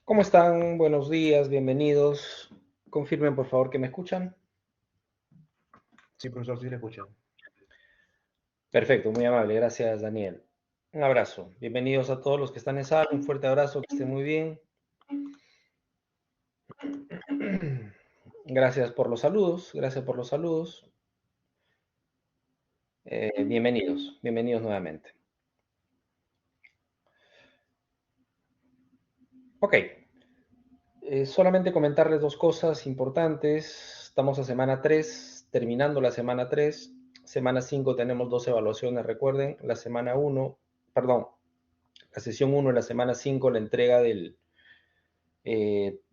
¿Cómo están? Buenos días, bienvenidos. Confirmen por favor que me escuchan. Sí, profesor, sí le escucho. Perfecto, muy amable, gracias Daniel. Un abrazo. Bienvenidos a todos los que están en sala, un fuerte abrazo, que estén muy bien. Gracias por los saludos, gracias por los saludos. Bienvenidos nuevamente. Ok, solamente comentarles dos cosas importantes. Estamos a semana 3, terminando la semana 3. Semana 5 tenemos dos evaluaciones, recuerden. La semana 1, perdón, la sesión 1 en la semana 5, la entrega de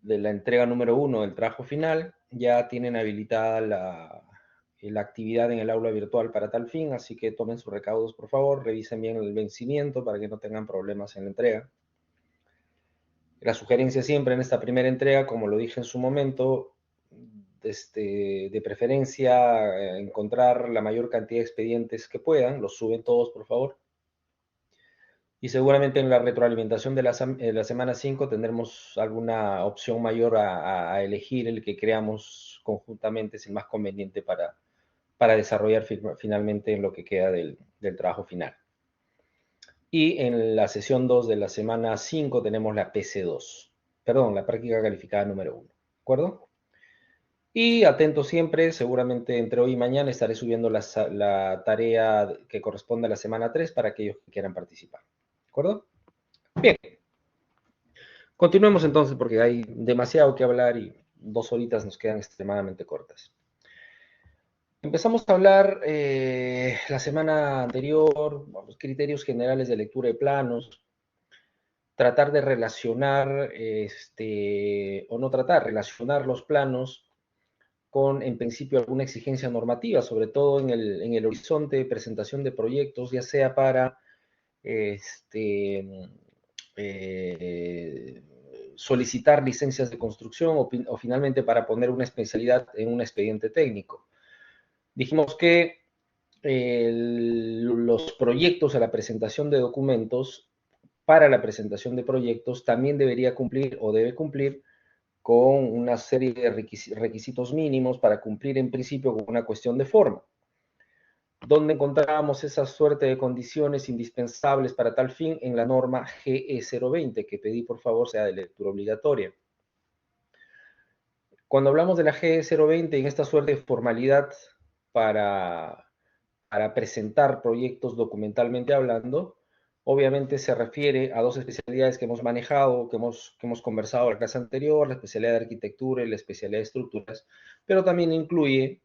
la entrega número 1 del trabajo final. Ya tienen habilitada la actividad en el aula virtual para tal fin, así que tomen sus recaudos, por favor, revisen bien el vencimiento para que no tengan problemas en la entrega. La sugerencia siempre en esta primera entrega, como lo dije en su momento, de preferencia encontrar la mayor cantidad de expedientes que puedan, los suben todos, por favor. Y seguramente en la retroalimentación de la semana 5 tendremos alguna opción mayor a elegir el que creamos conjuntamente es el más conveniente para desarrollar finalmente en lo que queda del trabajo final. Y en la sesión 2 de la semana 5 tenemos la PC2, perdón, la práctica calificada número 1, ¿de acuerdo? Y atento siempre, seguramente entre hoy y mañana estaré subiendo la tarea que corresponde a la semana 3 para aquellos que quieran participar, ¿de acuerdo? Bien, continuemos entonces porque hay demasiado que hablar y 2 horitas nos quedan extremadamente cortas. Empezamos a hablar la semana anterior, los criterios generales de lectura de planos, tratar de relacionar, o no tratar, relacionar los planos con, en principio, alguna exigencia normativa, sobre todo en el horizonte de presentación de proyectos, ya sea para este, eh, solicitar licencias de construcción o finalmente para poner una especialidad en un expediente técnico. Dijimos que los proyectos a la presentación de documentos, para la presentación de proyectos, también debería cumplir o debe cumplir con una serie de requisitos mínimos para cumplir en principio con una cuestión de forma. ¿Dónde encontramos esa suerte de condiciones indispensables para tal fin? En la norma GE020, que pedí por favor sea de lectura obligatoria. Cuando hablamos de la GE020 en esta suerte de formalidad para, para presentar proyectos documentalmente hablando, obviamente se refiere a dos especialidades que hemos manejado, que hemos conversado en la clase anterior, la especialidad de arquitectura y la especialidad de estructuras, pero también incluye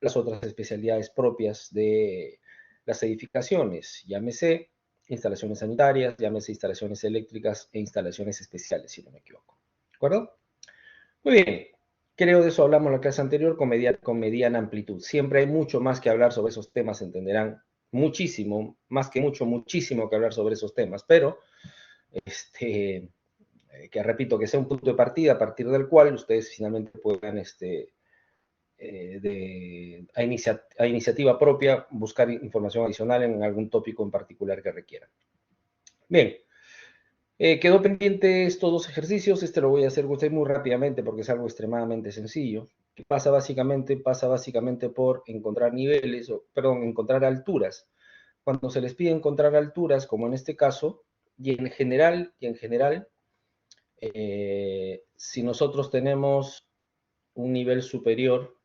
las otras especialidades propias de las edificaciones, llámese instalaciones sanitarias, llámese instalaciones eléctricas e instalaciones especiales, si no me equivoco. ¿De acuerdo? Muy bien. Creo de eso hablamos en la clase anterior con mediana amplitud. Siempre hay mucho más que hablar sobre esos temas, entenderán. Muchísimo, más que mucho, muchísimo que hablar sobre esos temas, pero este, que repito, que sea un punto de partida a partir del cual ustedes finalmente puedan a iniciativa propia buscar información adicional en algún tópico en particular que requieran. Bien, quedó pendiente estos dos ejercicios. Este lo voy a hacer muy rápidamente porque es algo extremadamente sencillo. Pasa básicamente por encontrar niveles, o, perdón, encontrar alturas. Cuando se les pide encontrar alturas, como en este caso, si nosotros tenemos un nivel superior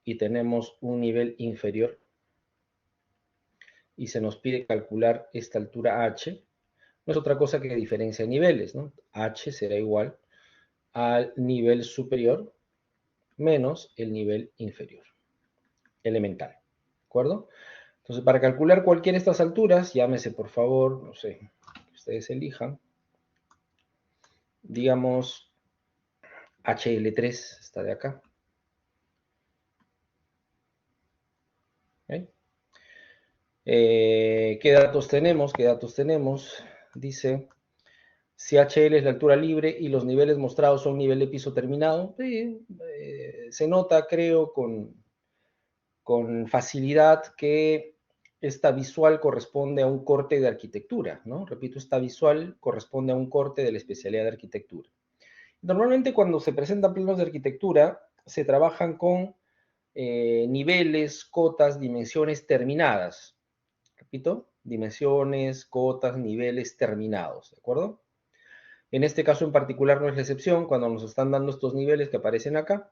y tenemos un nivel inferior y se nos pide calcular esta altura h, no es otra cosa que diferencia de niveles, ¿no? H será igual al nivel superior menos el nivel inferior, elemental, ¿de acuerdo? Entonces, para calcular cualquiera de estas alturas, llámese por favor, no sé, ustedes elijan, digamos HL3, está de acá, ¿okay? ¿Qué datos tenemos? ¿Qué datos tenemos? Dice, si HL es la altura libre y los niveles mostrados son nivel de piso terminado, se nota, creo, con facilidad que esta visual corresponde a un corte de arquitectura, ¿no? Repito, esta visual corresponde a un corte de la especialidad de arquitectura. Normalmente cuando se presentan planos de arquitectura, se trabajan con niveles, cotas, dimensiones terminadas. Repito, dimensiones, cotas, niveles terminados, ¿de acuerdo? En este caso en particular no es la excepción, cuando nos están dando estos niveles que aparecen acá,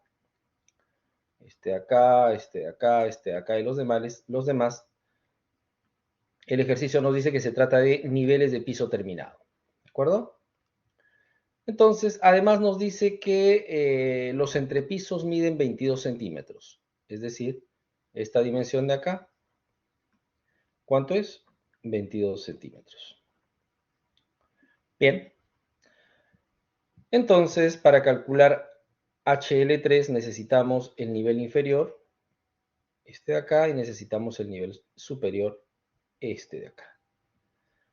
acá, acá y los demás, el ejercicio nos dice que se trata de niveles de piso terminado, ¿de acuerdo? Entonces, además nos dice que los entrepisos miden 22 centímetros, es decir, esta dimensión de acá, ¿cuánto es? 22 centímetros. Bien. Entonces, para calcular HL3 necesitamos el nivel inferior, este de acá, y necesitamos el nivel superior, este de acá.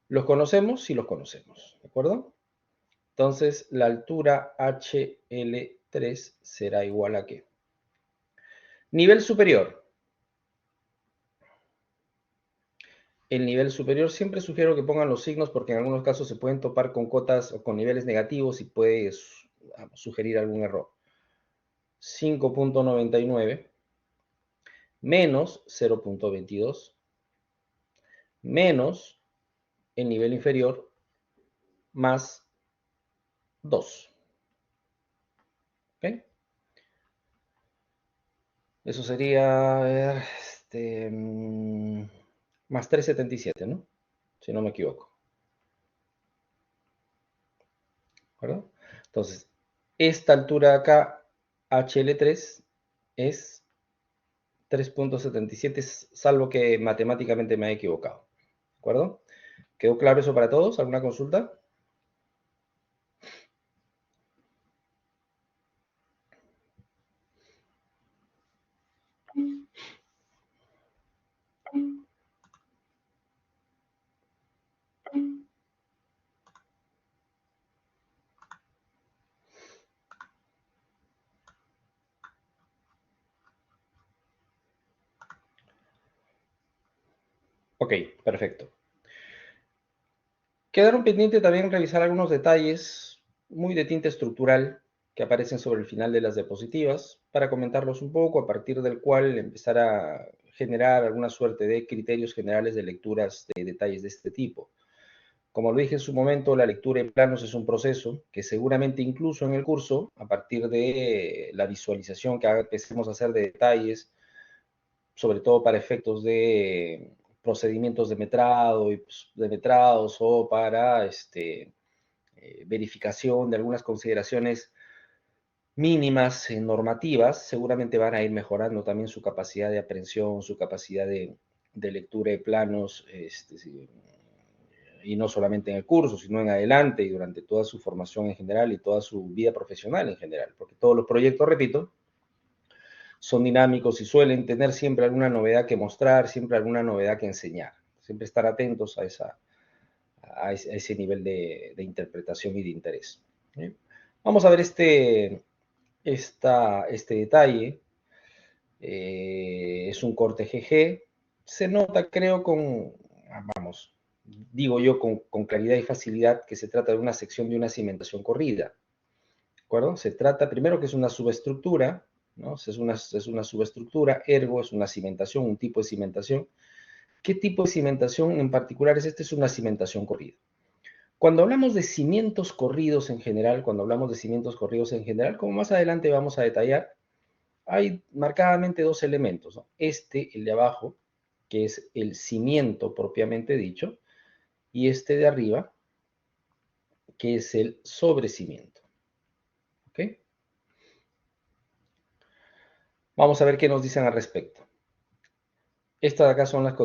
¿Los conocemos? Sí los conocemos, ¿de acuerdo? Entonces, la altura HL3 será igual a ¿qué? Nivel superior. El nivel superior siempre sugiero que pongan los signos porque en algunos casos se pueden topar con cotas o con niveles negativos y puede sugerir algún error. 5.99 menos 0.22 menos el nivel inferior más 2. ¿Ok? Eso sería, a ver, más 3.77, ¿no? Si no me equivoco. ¿De acuerdo? Entonces, esta altura de acá, HL3, es 3.77, salvo que matemáticamente me haya equivocado. ¿De acuerdo? ¿Quedó claro eso para todos? ¿Alguna consulta? Ok, perfecto. Quedaron pendientes también revisar algunos detalles muy de tinte estructural que aparecen sobre el final de las diapositivas para comentarlos un poco, a partir del cual empezar a generar alguna suerte de criterios generales de lecturas de detalles de este tipo. Como lo dije en su momento, la lectura en planos es un proceso que seguramente incluso en el curso, a partir de la visualización que empecemos a hacer de detalles, sobre todo para efectos de procedimientos de metrado y de metrados o para verificación de algunas consideraciones mínimas normativas, seguramente van a ir mejorando también su capacidad de aprehensión, su capacidad de lectura de planos, y no solamente en el curso, sino en adelante y durante toda su formación en general y toda su vida profesional en general, porque todos los proyectos, repito, son dinámicos y suelen tener siempre alguna novedad que mostrar, siempre alguna novedad que enseñar. Siempre estar atentos a ese nivel de interpretación y de interés. ¿Bien? Vamos a ver este detalle. Es un corte GG. Se nota, creo, vamos, digo yo con claridad y facilidad que se trata de una sección de una cimentación corrida. ¿De acuerdo? Se trata primero que es una subestructura, ¿no? Es una subestructura, ergo es una cimentación, un tipo de cimentación. ¿Qué tipo de cimentación en particular es este? Es una cimentación corrida. Cuando hablamos de cimientos corridos en general, como más adelante vamos a detallar, hay marcadamente dos elementos, ¿no? El de abajo, que es el cimiento propiamente dicho, y este de arriba, que es el sobrecimiento. ¿Ok? Vamos a ver qué nos dicen al respecto. Estas de acá son la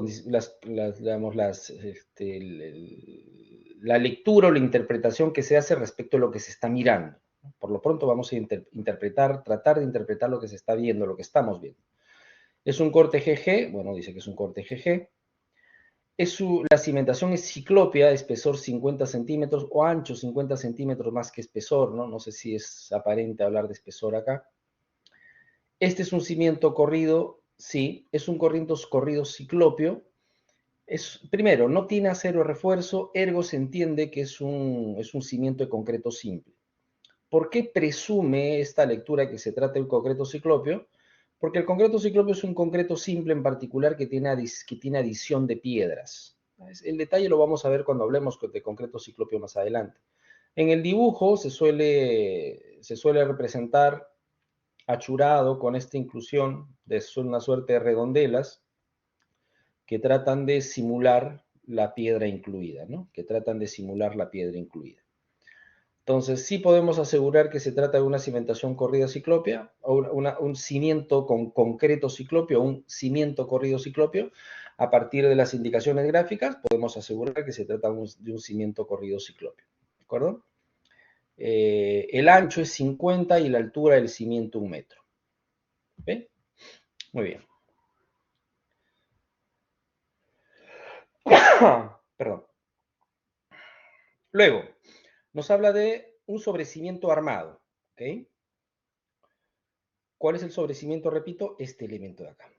lectura o la interpretación que se hace respecto a lo que se está mirando. Por lo pronto vamos a tratar de interpretar lo que se está viendo, lo que estamos viendo. Es un corte GG, bueno, dice que es un corte GG. La cimentación es ciclópea, espesor 50 centímetros o ancho 50 centímetros más que espesor, ¿no? No sé si es aparente hablar de espesor acá. Este es un cimiento corrido, sí, es un corrido ciclópeo, Primero, no tiene acero de refuerzo, ergo se entiende que es un cimiento de concreto simple. ¿Por qué presume esta lectura que se trata de un concreto ciclópeo? Porque el concreto ciclópeo es un concreto simple en particular que tiene adición de piedras. El detalle lo vamos a ver cuando hablemos de concreto ciclópeo más adelante. En el dibujo se suele representar achurado con esta inclusión de una suerte de redondelas que tratan de simular la piedra incluida, ¿no? Que tratan de simular la piedra incluida. Entonces, sí podemos asegurar que se trata de una cimentación corrida ciclópea, o un cimiento con concreto ciclópeo, un cimiento corrido ciclópeo. A partir de las indicaciones gráficas, podemos asegurar que se trata de un cimiento corrido ciclópeo. ¿De acuerdo? El ancho es 50 y la altura del cimiento 1 metro. ¿Ve? Muy bien. Perdón. Luego, nos habla de un sobrecimiento armado. ¿Ok? ¿Cuál es el sobrecimiento? Repito, este elemento de acá.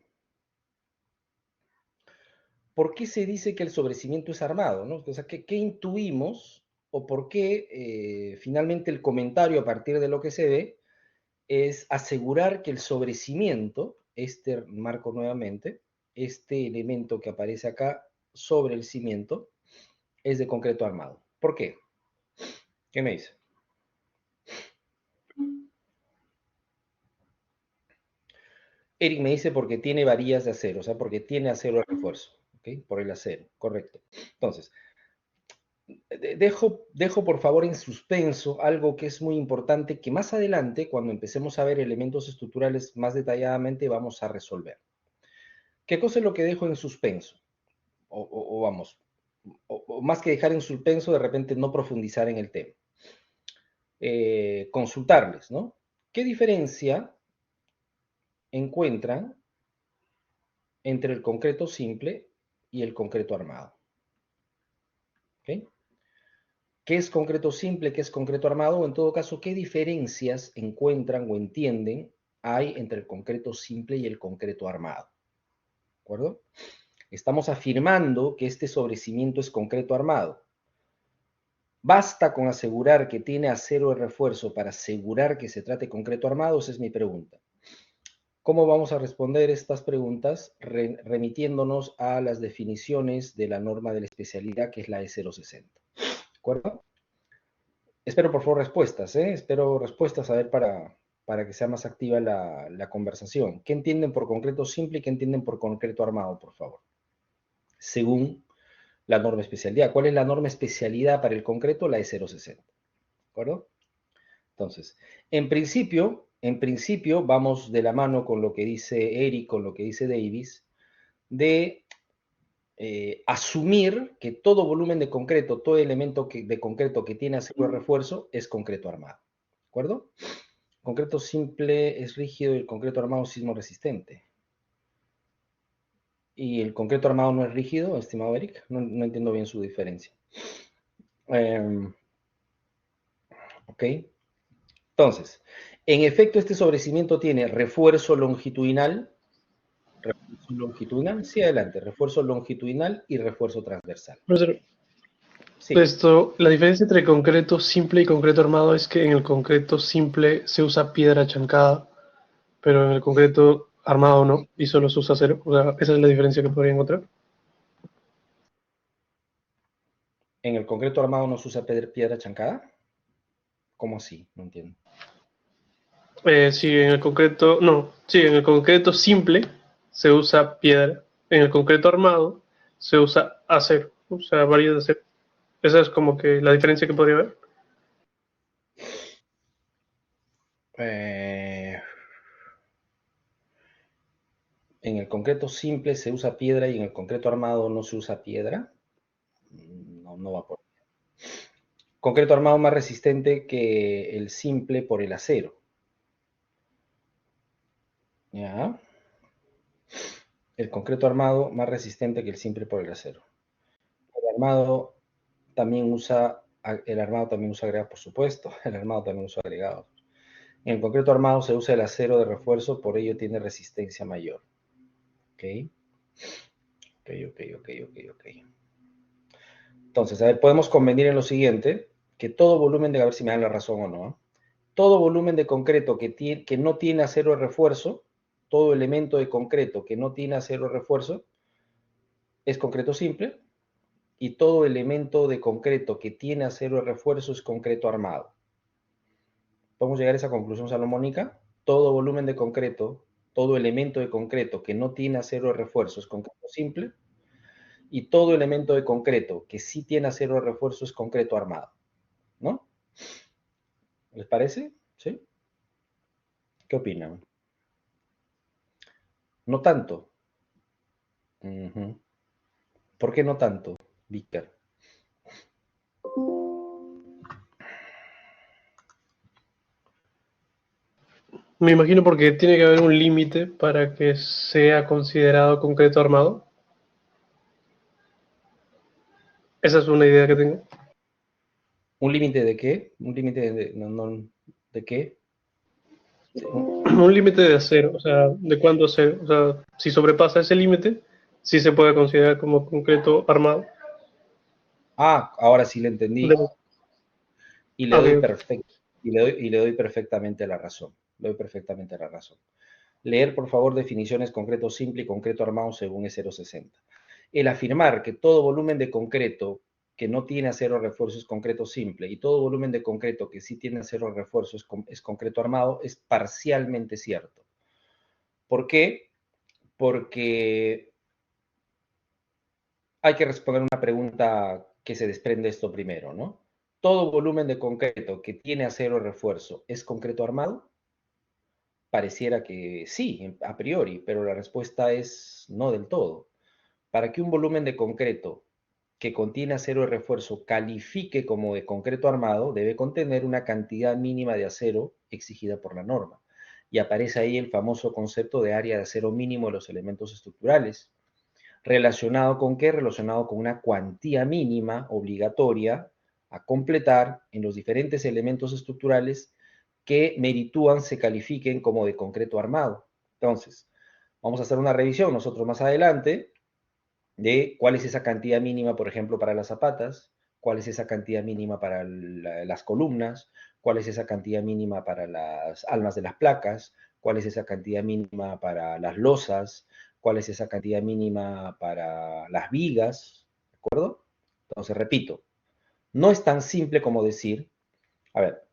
¿Por qué se dice que el sobrecimiento es armado, ¿no? O sea, ¿qué intuimos o por qué finalmente el comentario a partir de lo que se ve es asegurar que el sobrecimiento, este marco nuevamente, este elemento que aparece acá sobre el cimiento, es de concreto armado? ¿Por qué? ¿Qué me dice? Eric me dice porque tiene varillas de acero, o sea, porque tiene acero de refuerzo, ¿ok? Por el acero, correcto. Entonces, dejo por favor en suspenso algo que es muy importante, que más adelante, cuando empecemos a ver elementos estructurales más detalladamente, vamos a resolver. ¿Qué cosa es lo que dejo en suspenso? O vamos, o más que dejar en suspenso, de repente no profundizar en el tema. Consultarles, ¿no? ¿Qué diferencia encuentran entre el concreto simple y el concreto armado? ¿Ok? ¿Qué es concreto simple? ¿Qué es concreto armado? O en todo caso, ¿qué diferencias encuentran o entienden hay entre el concreto simple y el concreto armado? ¿De acuerdo? Estamos afirmando que este sobrecimiento es concreto armado. ¿Basta con asegurar que tiene acero de refuerzo para asegurar que se trate de concreto armado? Esa es mi pregunta. ¿Cómo vamos a responder estas preguntas? Remitiéndonos a las definiciones de la norma de la especialidad, que es la E060. ¿De acuerdo? Espero por favor respuestas, ¿eh? Espero respuestas a ver para que sea más activa la conversación. ¿Qué entienden por concreto simple y qué entienden por concreto armado, por favor? Según la norma especialidad. ¿Cuál es la norma especialidad para el concreto? La E060. ¿De acuerdo? Entonces, en principio vamos de la mano con lo que dice Eric, con lo que dice Davis, de asumir que todo volumen de concreto, todo elemento de concreto que tiene acero de refuerzo es concreto armado. ¿De acuerdo? El concreto simple es rígido y el concreto armado es sismo resistente. ¿Y el concreto armado no es rígido, estimado Eric? No entiendo bien su diferencia. Ok. Entonces, en efecto, este sobrecimiento tiene refuerzo longitudinal. Refuerzo longitudinal, sí, adelante. Refuerzo longitudinal y refuerzo transversal. Profesor, Sí. la diferencia entre concreto simple y concreto armado es que en el concreto simple se usa piedra chancada, pero en el concreto armado no, y solo se usa acero. O sea, esa es la diferencia que podría encontrar. ¿En el concreto armado no se usa piedra chancada? ¿Cómo así? No entiendo. Sí, en el concreto, no, sí, en el concreto simple se usa piedra, en el concreto armado se usa acero, o sea, varillas de acero. Esa es como que la diferencia que podría haber. En el concreto simple se usa piedra y en el concreto armado no se usa piedra. No va por ahí. Concreto armado más resistente que el simple por el acero. ¿Ya? El concreto armado más resistente que el simple por el acero. El armado también usa agregados, por supuesto. El armado también usa agregados. En el concreto armado se usa el acero de refuerzo, por ello tiene resistencia mayor. ¿Ok? Ok. ok. Entonces, a ver, podemos convenir en lo siguiente, que todo volumen de, a ver si me dan la razón o no, ¿eh? Todo volumen de concreto que no tiene acero de refuerzo, todo elemento de concreto que no tiene acero de refuerzo, es concreto simple, y todo elemento de concreto que tiene acero de refuerzo es concreto armado. ¿Podemos llegar a esa conclusión salomónica? Todo volumen de concreto, todo elemento de concreto que no tiene acero de refuerzo es concreto simple, y todo elemento de concreto que sí tiene acero de refuerzo es concreto armado, ¿no? ¿Les parece? ¿Sí? ¿Qué opinan? No tanto. ¿Por qué no tanto, Víctor? Me imagino porque tiene que haber un límite para que sea considerado concreto armado. Esa es una idea que tengo. ¿Un límite de qué? ¿Un límite de qué? Un límite de acero, o sea, de cuánto acero. O sea, si sobrepasa ese límite, sí se puede considerar como concreto armado. Ah, ahora sí le entendí De- y le ah, ok, doy ok. perfecto y le doy perfectamente la razón. Le doy perfectamente la razón. Leer, por favor, definiciones concreto simple y concreto armado según E060. El afirmar que todo volumen de concreto que no tiene acero refuerzo es concreto simple y todo volumen de concreto que sí tiene acero refuerzo es concreto armado es parcialmente cierto. ¿Por qué? Porque hay que responder una pregunta que se desprende esto primero, ¿no? ¿Todo volumen de concreto que tiene acero refuerzo es concreto armado? Pareciera que sí, a priori, pero la respuesta es no del todo. Para que un volumen de concreto que contiene acero de refuerzo califique como de concreto armado, debe contener una cantidad mínima de acero exigida por la norma. Y aparece ahí el famoso concepto de área de acero mínimo de los elementos estructurales. ¿Relacionado con qué? Relacionado con una cuantía mínima obligatoria a completar en los diferentes elementos estructurales que meritúan se califiquen como de concreto armado. Entonces, vamos a hacer una revisión nosotros más adelante de cuál es esa cantidad mínima, por ejemplo, para las zapatas, cuál es esa cantidad mínima para las columnas, cuál es esa cantidad mínima para las almas de las placas, cuál es esa cantidad mínima para las losas, cuál es esa cantidad mínima para las vigas, ¿de acuerdo? Entonces, repito, no es tan simple como decir, a ver,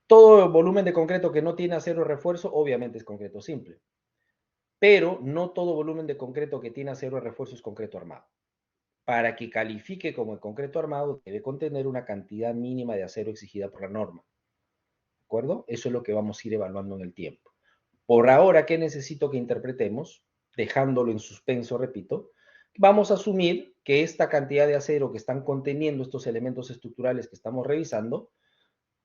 todo volumen de concreto que no tiene acero refuerzo, obviamente es concreto simple, pero no todo volumen de concreto que tiene acero refuerzo es concreto armado. Para que califique como el concreto armado, debe contener una cantidad mínima de acero exigida por la norma. ¿De acuerdo? Eso es lo que vamos a ir evaluando en el tiempo. Por ahora, ¿qué necesito que interpretemos? Dejándolo en suspenso, repito, vamos a asumir que esta cantidad de acero que están conteniendo estos elementos estructurales que estamos revisando,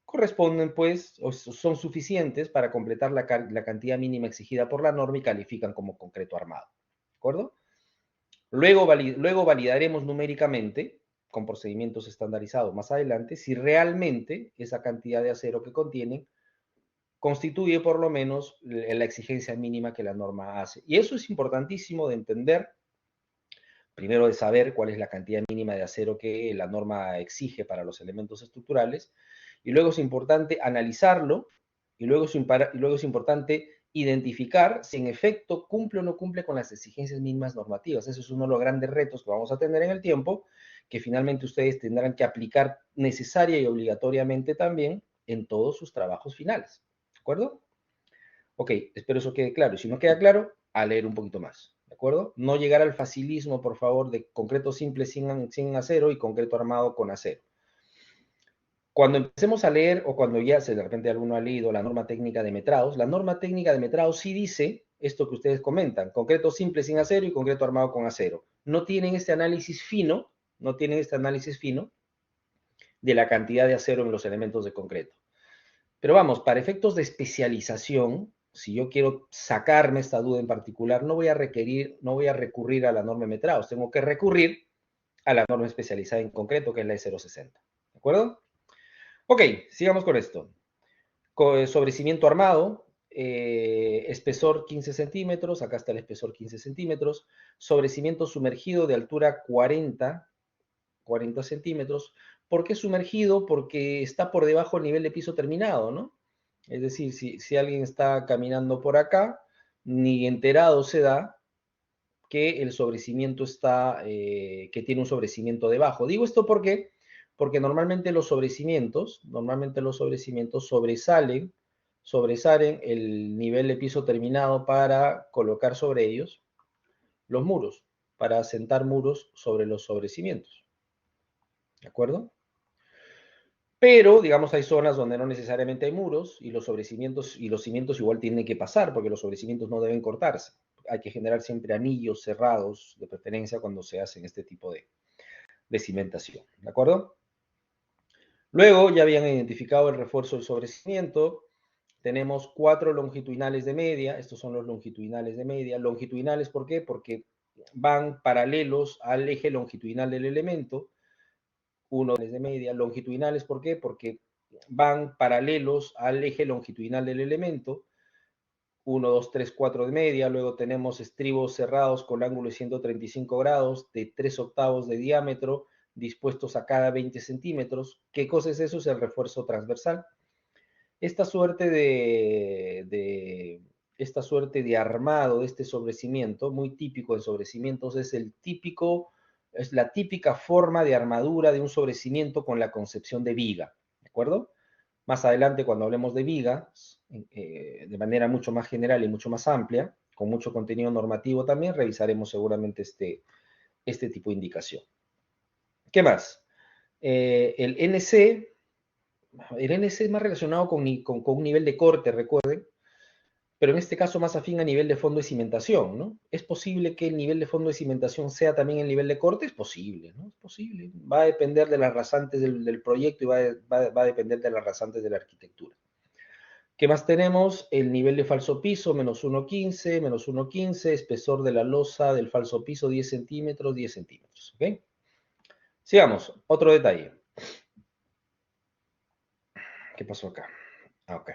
corresponden pues, o son suficientes para completar la cantidad mínima exigida por la norma y califican como concreto armado. ¿De acuerdo? Luego validaremos numéricamente, con procedimientos estandarizados más adelante, si realmente esa cantidad de acero que contienen constituye por lo menos la exigencia mínima que la norma hace. Y eso es importantísimo de entender, primero de saber cuál es la cantidad mínima de acero que la norma exige para los elementos estructurales, y luego es importante analizarlo, y luego es importante identificar si en efecto cumple o no cumple con las exigencias mínimas normativas. Eso es uno de los grandes retos que vamos a tener en el tiempo, que finalmente ustedes tendrán que aplicar necesaria y obligatoriamente también en todos sus trabajos finales. ¿De acuerdo? Ok, espero eso quede claro. Y si no queda claro, a leer un poquito más. ¿De acuerdo? No llegar al facilismo, por favor, de concreto simple sin acero y concreto armado con acero. Cuando empecemos a leer, o cuando ya de repente alguno ha leído la norma técnica de metrados, la norma técnica de metrados sí dice esto que ustedes comentan, concreto simple sin acero y concreto armado con acero. No tienen este análisis fino, de la cantidad de acero en los elementos de concreto. Pero vamos, para efectos de especialización, si yo quiero sacarme esta duda en particular, no voy a recurrir a la norma de metrados, tengo que recurrir a la norma especializada en concreto, que es la E060. ¿De acuerdo? Ok, sigamos con esto. Sobre cimiento armado, espesor 15 centímetros, acá está el espesor 15 centímetros, sobrecimiento sumergido de altura 40 centímetros. ¿Por qué sumergido? Porque está por debajo del nivel de piso terminado, ¿no? Es decir, si alguien está caminando por acá, ni enterado se da que el sobrecimiento está, que tiene un sobrecimiento debajo. Digo esto porque normalmente los sobrecimientos sobresalen el nivel de piso terminado para colocar sobre ellos los muros, para asentar muros sobre los sobrecimientos. ¿De acuerdo? Pero, digamos, hay zonas donde no necesariamente hay muros y los sobrecimientos y los cimientos igual tienen que pasar porque los sobrecimientos no deben cortarse. Hay que generar siempre anillos cerrados, de preferencia cuando se hacen este tipo de cimentación. ¿De acuerdo? Luego ya habían identificado el refuerzo del sobrecimiento. Tenemos 4 longitudinales de media. Estos son los longitudinales de media. Longitudinales, ¿por qué? Porque van paralelos al eje longitudinal del elemento. 1 de media. Longitudinales, ¿por qué? Porque van paralelos al eje longitudinal del elemento. 1, 2, 3, 4 de media. Luego tenemos estribos cerrados con ángulo de 135 grados de 3 octavos de diámetro dispuestos a cada 20 centímetros. ¿Qué cosa es eso? Es el refuerzo transversal. Esta suerte de armado de este sobrecimiento, muy típico en sobrecimientos, es la típica forma de armadura de un sobrecimiento con la concepción de viga, ¿de acuerdo? Más adelante, cuando hablemos de vigas, de manera mucho más general y mucho más amplia, con mucho contenido normativo también, revisaremos seguramente este tipo de indicación. ¿Qué más? El NC es más relacionado con un nivel de corte, recuerden, pero en este caso más afín a nivel de fondo de cimentación, ¿no? ¿Es posible que el nivel de fondo de cimentación sea también el nivel de corte? Es posible, ¿no? Es posible. Va a depender de las rasantes del proyecto y va a depender de las rasantes de la arquitectura. ¿Qué más tenemos? El nivel de falso piso, menos 1,15, espesor de la losa del falso piso, 10 centímetros, 10 centímetros, ¿ok? Sigamos, otro detalle. ¿Qué pasó acá? Ok.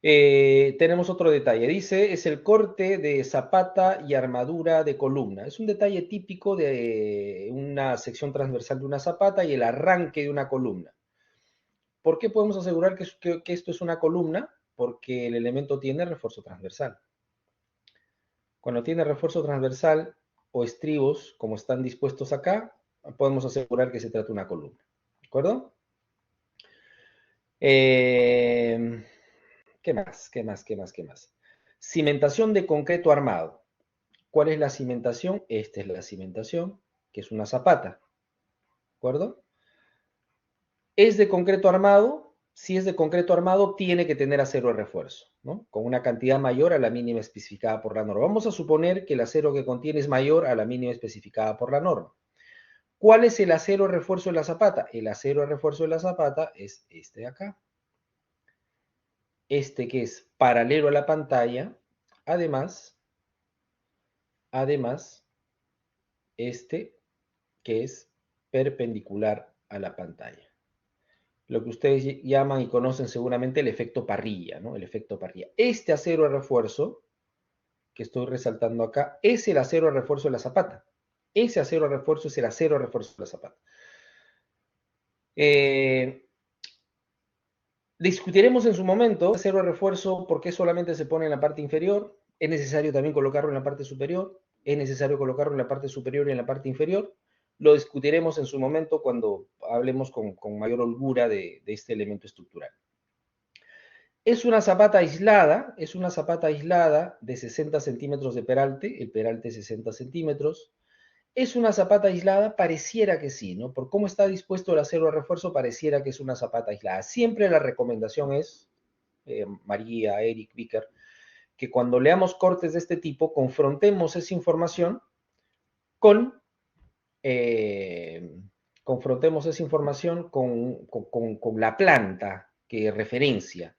Tenemos otro detalle. Dice, es el corte de zapata y armadura de columna. Es un detalle típico de una sección transversal de una zapata y el arranque de una columna. ¿Por qué podemos asegurar que esto es una columna? Porque el elemento tiene refuerzo transversal. Cuando tiene refuerzo transversal o estribos, como están dispuestos acá, podemos asegurar que se trata de una columna. ¿De acuerdo? ¿Qué más? Cimentación de concreto armado. ¿Cuál es la cimentación? Esta es la cimentación, que es una zapata. ¿De acuerdo? ¿Es de concreto armado? Si es de concreto armado, tiene que tener acero de refuerzo, ¿no? Con una cantidad mayor a la mínima especificada por la norma. Vamos a suponer que el acero que contiene es mayor a la mínima especificada por la norma. ¿Cuál es el acero de refuerzo de la zapata? El acero de refuerzo de la zapata es este de acá. Este que es paralelo a la pantalla. Además, este que es perpendicular a la pantalla. Lo que ustedes llaman y conocen seguramente el efecto parrilla, ¿no? El efecto parrilla. Este acero de refuerzo, que estoy resaltando acá, es el acero de refuerzo de la zapata. Ese acero de refuerzo es el acero de refuerzo de la zapata. Discutiremos en su momento acero de refuerzo, por qué solamente se pone en la parte inferior. Es necesario también colocarlo en la parte superior. Es necesario colocarlo en la parte superior y en la parte inferior. Lo discutiremos en su momento cuando hablemos con mayor holgura de este elemento estructural. Es una zapata aislada de 60 centímetros de peralte, el peralte 60 centímetros. ¿Es una zapata aislada? Pareciera que sí, ¿no? Por cómo está dispuesto el acero de refuerzo, pareciera que es una zapata aislada. Siempre la recomendación es, María, Eric, Vicker, que cuando leamos cortes de este tipo, confrontemos esa información con la planta que referencia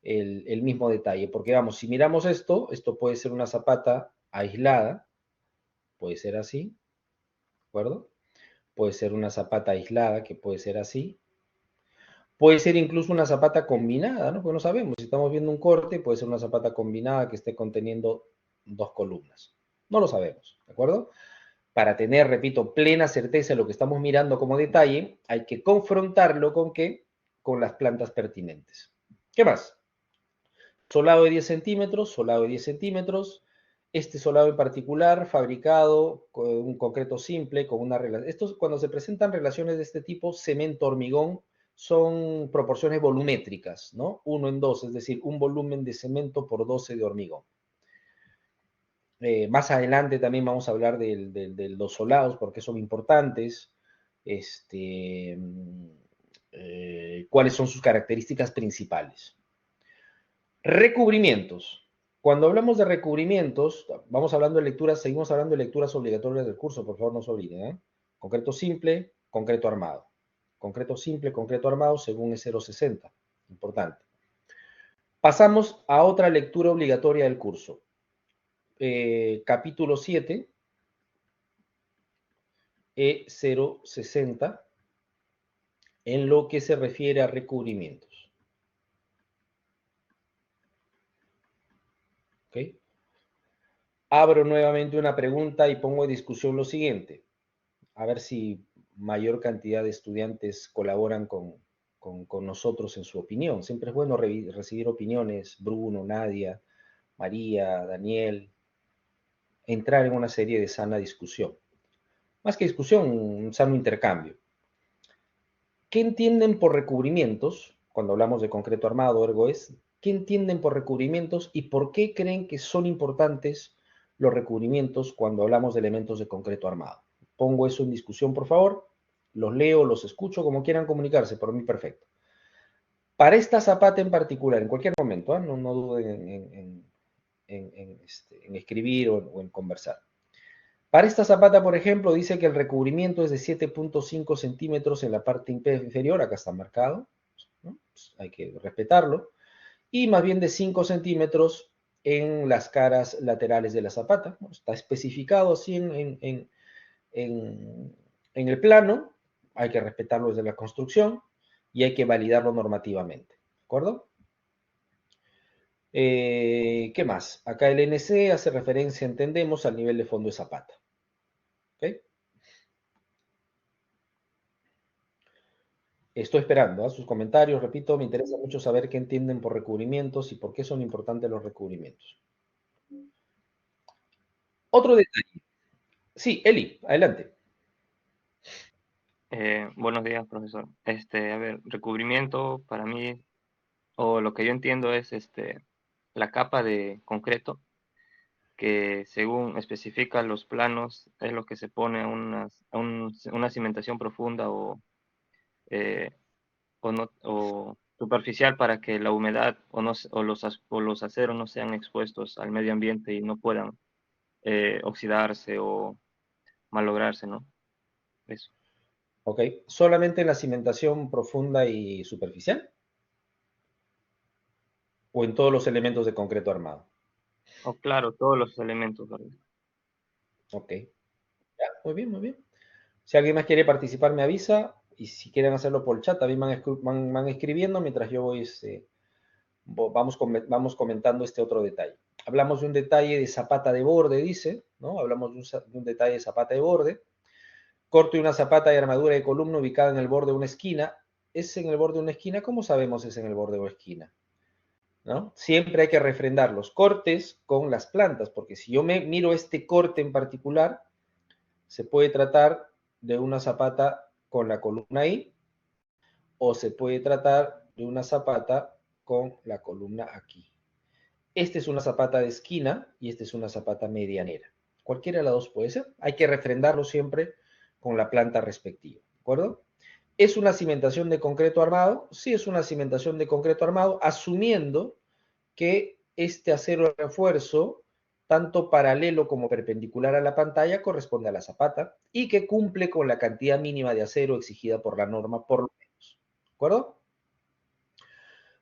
el mismo detalle. Porque vamos, si miramos esto puede ser una zapata aislada, puede ser así, ¿de acuerdo? Puede ser una zapata aislada, que puede ser así. Puede ser incluso una zapata combinada, ¿no? Porque no sabemos. Si estamos viendo un corte, puede ser una zapata combinada que esté conteniendo dos columnas. No lo sabemos, ¿de acuerdo? Para tener, repito, plena certeza de lo que estamos mirando como detalle, hay que confrontarlo con ¿qué? Con las plantas pertinentes. ¿Qué más? Solado de 10 centímetros, solado de 10 centímetros. Este solado en particular, fabricado con un concreto simple, con una relación. Estos, cuando se presentan relaciones de este tipo, cemento-hormigón, son proporciones volumétricas, ¿no? 1 en 2, es decir, un volumen de cemento por 12 de hormigón. Más adelante también vamos a hablar de los solados, porque son importantes. Cuáles son sus características principales. Recubrimientos. Cuando hablamos de recubrimientos, vamos hablando de lecturas, seguimos hablando de lecturas obligatorias del curso, por favor no se olviden, ¿eh? Concreto simple, concreto armado. Concreto simple, concreto armado, según es 060. Importante. Pasamos a otra lectura obligatoria del curso. Capítulo 7, E060, en lo que se refiere a recubrimientos. ¿Ok? Abro nuevamente una pregunta y pongo en discusión lo siguiente. A ver si mayor cantidad de estudiantes colaboran con nosotros en su opinión. Siempre es bueno recibir opiniones, Bruno, Nadia, María, Daniel, entrar en una serie de sana discusión. Más que discusión, un sano intercambio. ¿Qué entienden por recubrimientos? Cuando hablamos de concreto armado, ergo es, ¿qué entienden por recubrimientos y por qué creen que son importantes los recubrimientos cuando hablamos de elementos de concreto armado? Pongo eso en discusión, por favor. Los leo, los escucho, como quieran comunicarse, por mí perfecto. Para esta zapata en particular, en cualquier momento, ¿eh? No duden en escribir o en conversar. Para esta zapata, por ejemplo, dice que el recubrimiento es de 7.5 centímetros en la parte inferior, acá está marcado, ¿no? Pues hay que respetarlo, y más bien de 5 centímetros en las caras laterales de la zapata, ¿no? Está especificado así en el plano, hay que respetarlo desde la construcción y hay que validarlo normativamente, ¿de acuerdo? ¿Qué más? Acá el NC hace referencia, entendemos, al nivel de fondo de zapata. ¿Ok? Estoy esperando sus comentarios, repito, me interesa mucho saber qué entienden por recubrimientos y por qué son importantes los recubrimientos. Otro detalle. Sí, Eli, adelante. Buenos días, profesor. A ver, recubrimiento para mí, o lo que yo entiendo es la capa de concreto que según especifica los planos es lo que se pone a una cimentación profunda eh, o superficial para que la humedad o los aceros no sean expuestos al medio ambiente y no puedan oxidarse o malograrse, ¿no? Eso. Ok, ¿solamente en la cimentación profunda y superficial? ¿O en todos los elementos de concreto armado? O claro, todos los elementos, ¿verdad? Ok, ya, muy bien, muy bien. Si alguien más quiere participar, me avisa. Y si quieren hacerlo por el chat, también van escribiendo mientras yo voy, vamos comentando este otro detalle. Hablamos de un detalle de zapata de borde, dice, ¿no? Hablamos de un detalle de zapata de borde. Corto y una zapata de armadura de columna ubicada en el borde de una esquina. ¿Es en el borde de una esquina? ¿Cómo sabemos es en el borde de una esquina? ¿No? Siempre hay que refrendar los cortes con las plantas, porque si yo me miro este corte en particular, se puede tratar de una zapata con la columna ahí, o se puede tratar de una zapata con la columna aquí. Esta es una zapata de esquina y esta es una zapata medianera. Cualquiera de las dos puede ser. Hay que refrendarlo siempre con la planta respectiva, ¿de acuerdo? ¿Es una cimentación de concreto armado? Sí, es una cimentación de concreto armado, asumiendo que este acero de refuerzo, tanto paralelo como perpendicular a la pantalla, corresponde a la zapata y que cumple con la cantidad mínima de acero exigida por la norma, por lo menos. ¿De acuerdo?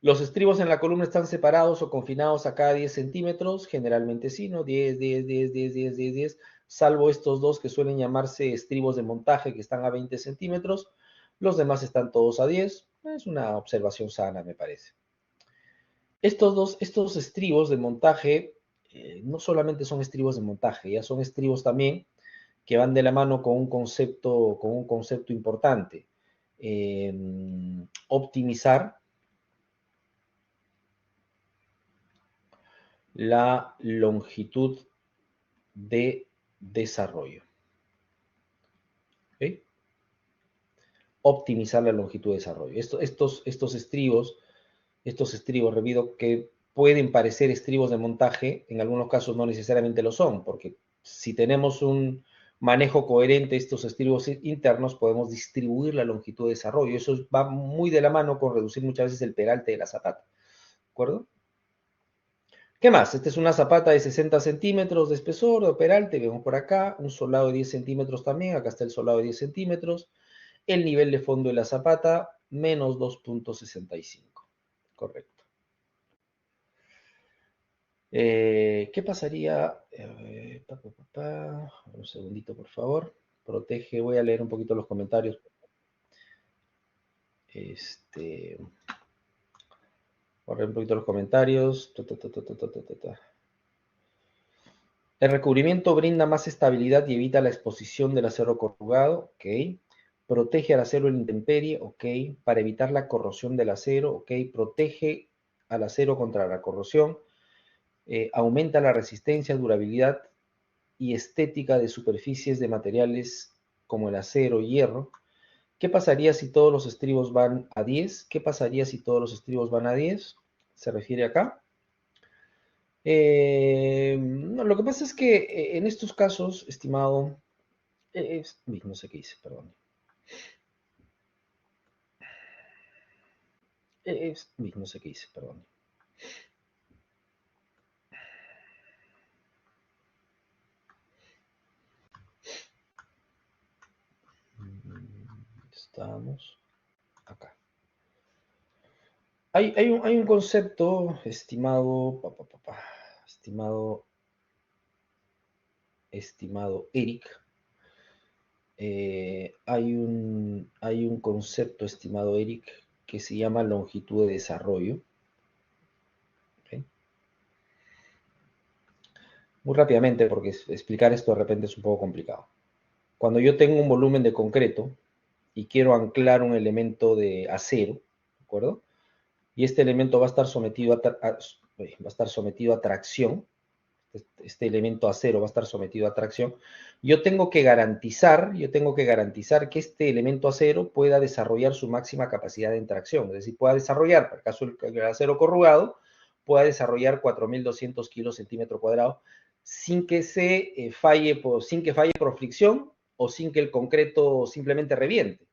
Los estribos en la columna están separados o confinados a cada 10 centímetros, generalmente sí, ¿no? 10, 10, 10, 10, 10, 10, 10, salvo estos dos que suelen llamarse estribos de montaje que están a 20 centímetros, los demás están todos a 10. Es una observación sana, me parece. Estos estribos de montaje no solamente son estribos de montaje, ya son estribos también que van de la mano con un concepto importante. Optimizar la longitud de desarrollo. ¿Ok? Optimizar la longitud de desarrollo. Estos estribos, repito, que pueden parecer estribos de montaje, en algunos casos no necesariamente lo son, porque si tenemos un manejo coherente de estos estribos internos, podemos distribuir la longitud de desarrollo. Eso va muy de la mano con reducir muchas veces el peralte de la zapata. ¿De acuerdo? ¿Qué más? Esta es una zapata de 60 centímetros de espesor, de peralte, vemos por acá, un solado de 10 centímetros también, acá está el solado de 10 centímetros, el nivel de fondo de la zapata, menos 2.65. Correcto. ¿Qué pasaría? Un segundito, por favor. Protege, voy a leer un poquito los comentarios. Voy a leer un poquito los comentarios. El recubrimiento brinda más estabilidad y evita la exposición del acero corrugado. Ok. Protege al acero en intemperie. Ok. Para evitar la corrosión del acero. Ok. Protege al acero contra la corrosión. Aumenta la resistencia, durabilidad y estética de superficies de materiales como el acero y hierro. ¿Qué pasaría si todos los estribos van a 10? ¿Qué pasaría si todos los estribos van a 10? ¿Se refiere acá? No, lo que pasa es que en estos casos, estimado, no sé qué hice, perdón. No sé qué hice, perdón. Estamos acá. Hay un concepto, estimado Eric. Hay un concepto, estimado Eric, que se llama longitud de desarrollo. ¿Okay? Muy rápidamente, porque explicar esto de repente es un poco complicado. Cuando yo tengo un volumen de concreto y quiero anclar un elemento de acero, ¿de acuerdo? Y este elemento va a estar sometido a tracción, este elemento acero va a estar sometido a tracción, yo tengo que garantizar que este elemento acero pueda desarrollar su máxima capacidad de tracción, es decir, pueda desarrollar, para el caso del acero corrugado, pueda desarrollar 4.200 kilos centímetro cuadrado sin que falle por fricción o sin que el concreto simplemente reviente.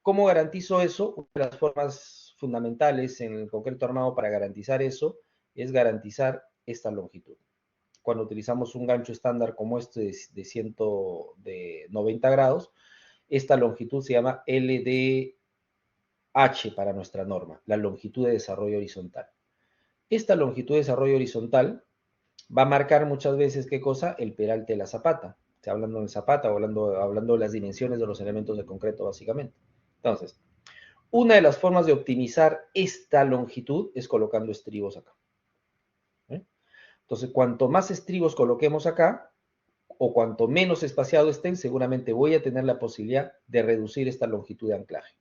¿Cómo garantizo eso? Una de las formas fundamentales en el concreto armado para garantizar eso es garantizar esta longitud. Cuando utilizamos un gancho estándar como este de 90 grados, esta longitud se llama LDH para nuestra norma, la longitud de desarrollo horizontal. Esta longitud de desarrollo horizontal va a marcar muchas veces, ¿qué cosa? El peralte de la zapata. Estoy hablando de zapata o hablando de las dimensiones de los elementos de concreto, básicamente. Entonces, una de las formas de optimizar esta longitud es colocando estribos acá. Entonces, cuanto más estribos coloquemos acá, o cuanto menos espaciado estén, seguramente voy a tener la posibilidad de reducir esta longitud de anclaje.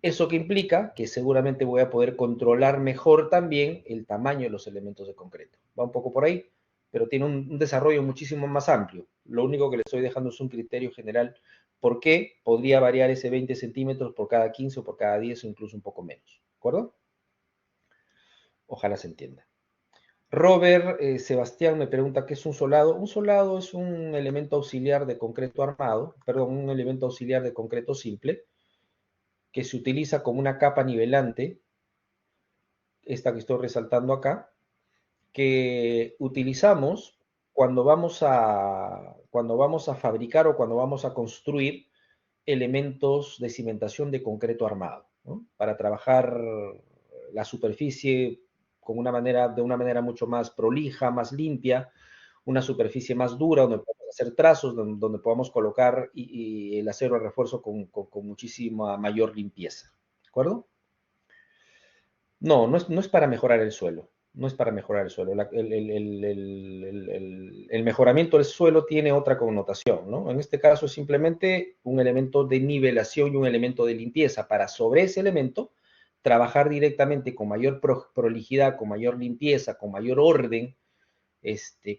¿Eso que implica? Que seguramente voy a poder controlar mejor también el tamaño de los elementos de concreto. Va un poco por ahí, pero tiene un desarrollo muchísimo más amplio. Lo único que le estoy dejando es un criterio general. ¿Por qué podría variar ese 20 centímetros por cada 15 o por cada 10 o incluso un poco menos? ¿De acuerdo? Ojalá se entienda. Robert Sebastián me pregunta qué es un solado. Un solado es un elemento auxiliar de concreto armado, perdón, un elemento auxiliar de concreto simple, que se utiliza como una capa nivelante, esta que estoy resaltando acá, que utilizamos cuando vamos a fabricar o cuando vamos a construir elementos de cimentación de concreto armado, ¿no? Para trabajar la superficie de una manera mucho más prolija, más limpia, una superficie más dura, donde podemos hacer trazos, donde podamos colocar el acero de refuerzo con muchísima mayor limpieza. ¿De acuerdo? No es para mejorar el suelo. No es para mejorar el suelo. El mejoramiento del suelo tiene otra connotación, ¿no? En este caso es simplemente un elemento de nivelación y un elemento de limpieza para sobre ese elemento trabajar directamente con mayor prolijidad, con mayor limpieza, con mayor orden,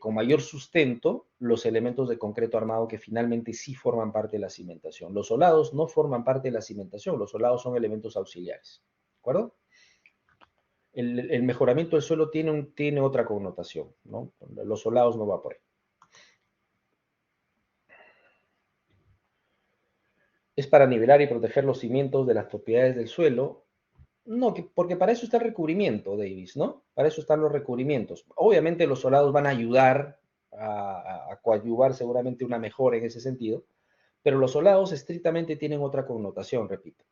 con mayor sustento, los elementos de concreto armado que finalmente sí forman parte de la cimentación. Los solados no forman parte de la cimentación, los solados son elementos auxiliares. ¿De acuerdo? El mejoramiento del suelo tiene otra connotación, ¿no? Los solados no va por ahí. ¿Es para nivelar y proteger los cimientos de las propiedades del suelo? No, porque para eso está el recubrimiento, Davis, ¿no? Para eso están los recubrimientos. Obviamente los solados van a ayudar a coadyuvar seguramente una mejora en ese sentido, pero los solados estrictamente tienen otra connotación, repito.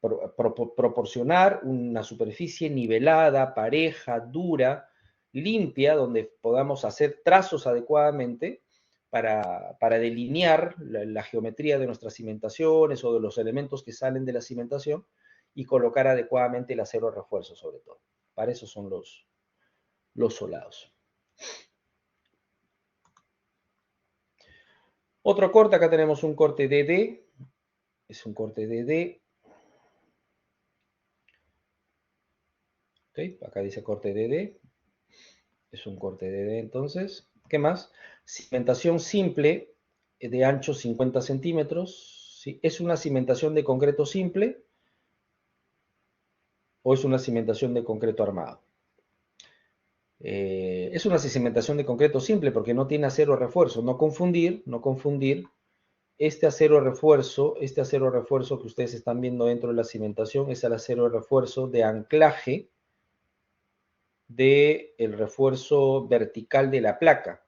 Proporcionar una superficie nivelada, pareja, dura, limpia, donde podamos hacer trazos adecuadamente para delinear la geometría de nuestras cimentaciones o de los elementos que salen de la cimentación y colocar adecuadamente el acero de refuerzo sobre todo. Para eso son los solados. Otro corte, acá tenemos un corte DD, es un corte DD. Okay, acá dice corte DD, es un corte DD entonces. ¿Qué más? Cimentación simple de ancho 50 centímetros. ¿Sí? ¿Es una cimentación de concreto simple o es una cimentación de concreto armado? Es una cimentación de concreto simple porque no tiene acero refuerzo. No confundir este acero refuerzo que ustedes están viendo dentro de la cimentación es el acero refuerzo de anclaje del refuerzo vertical de la placa.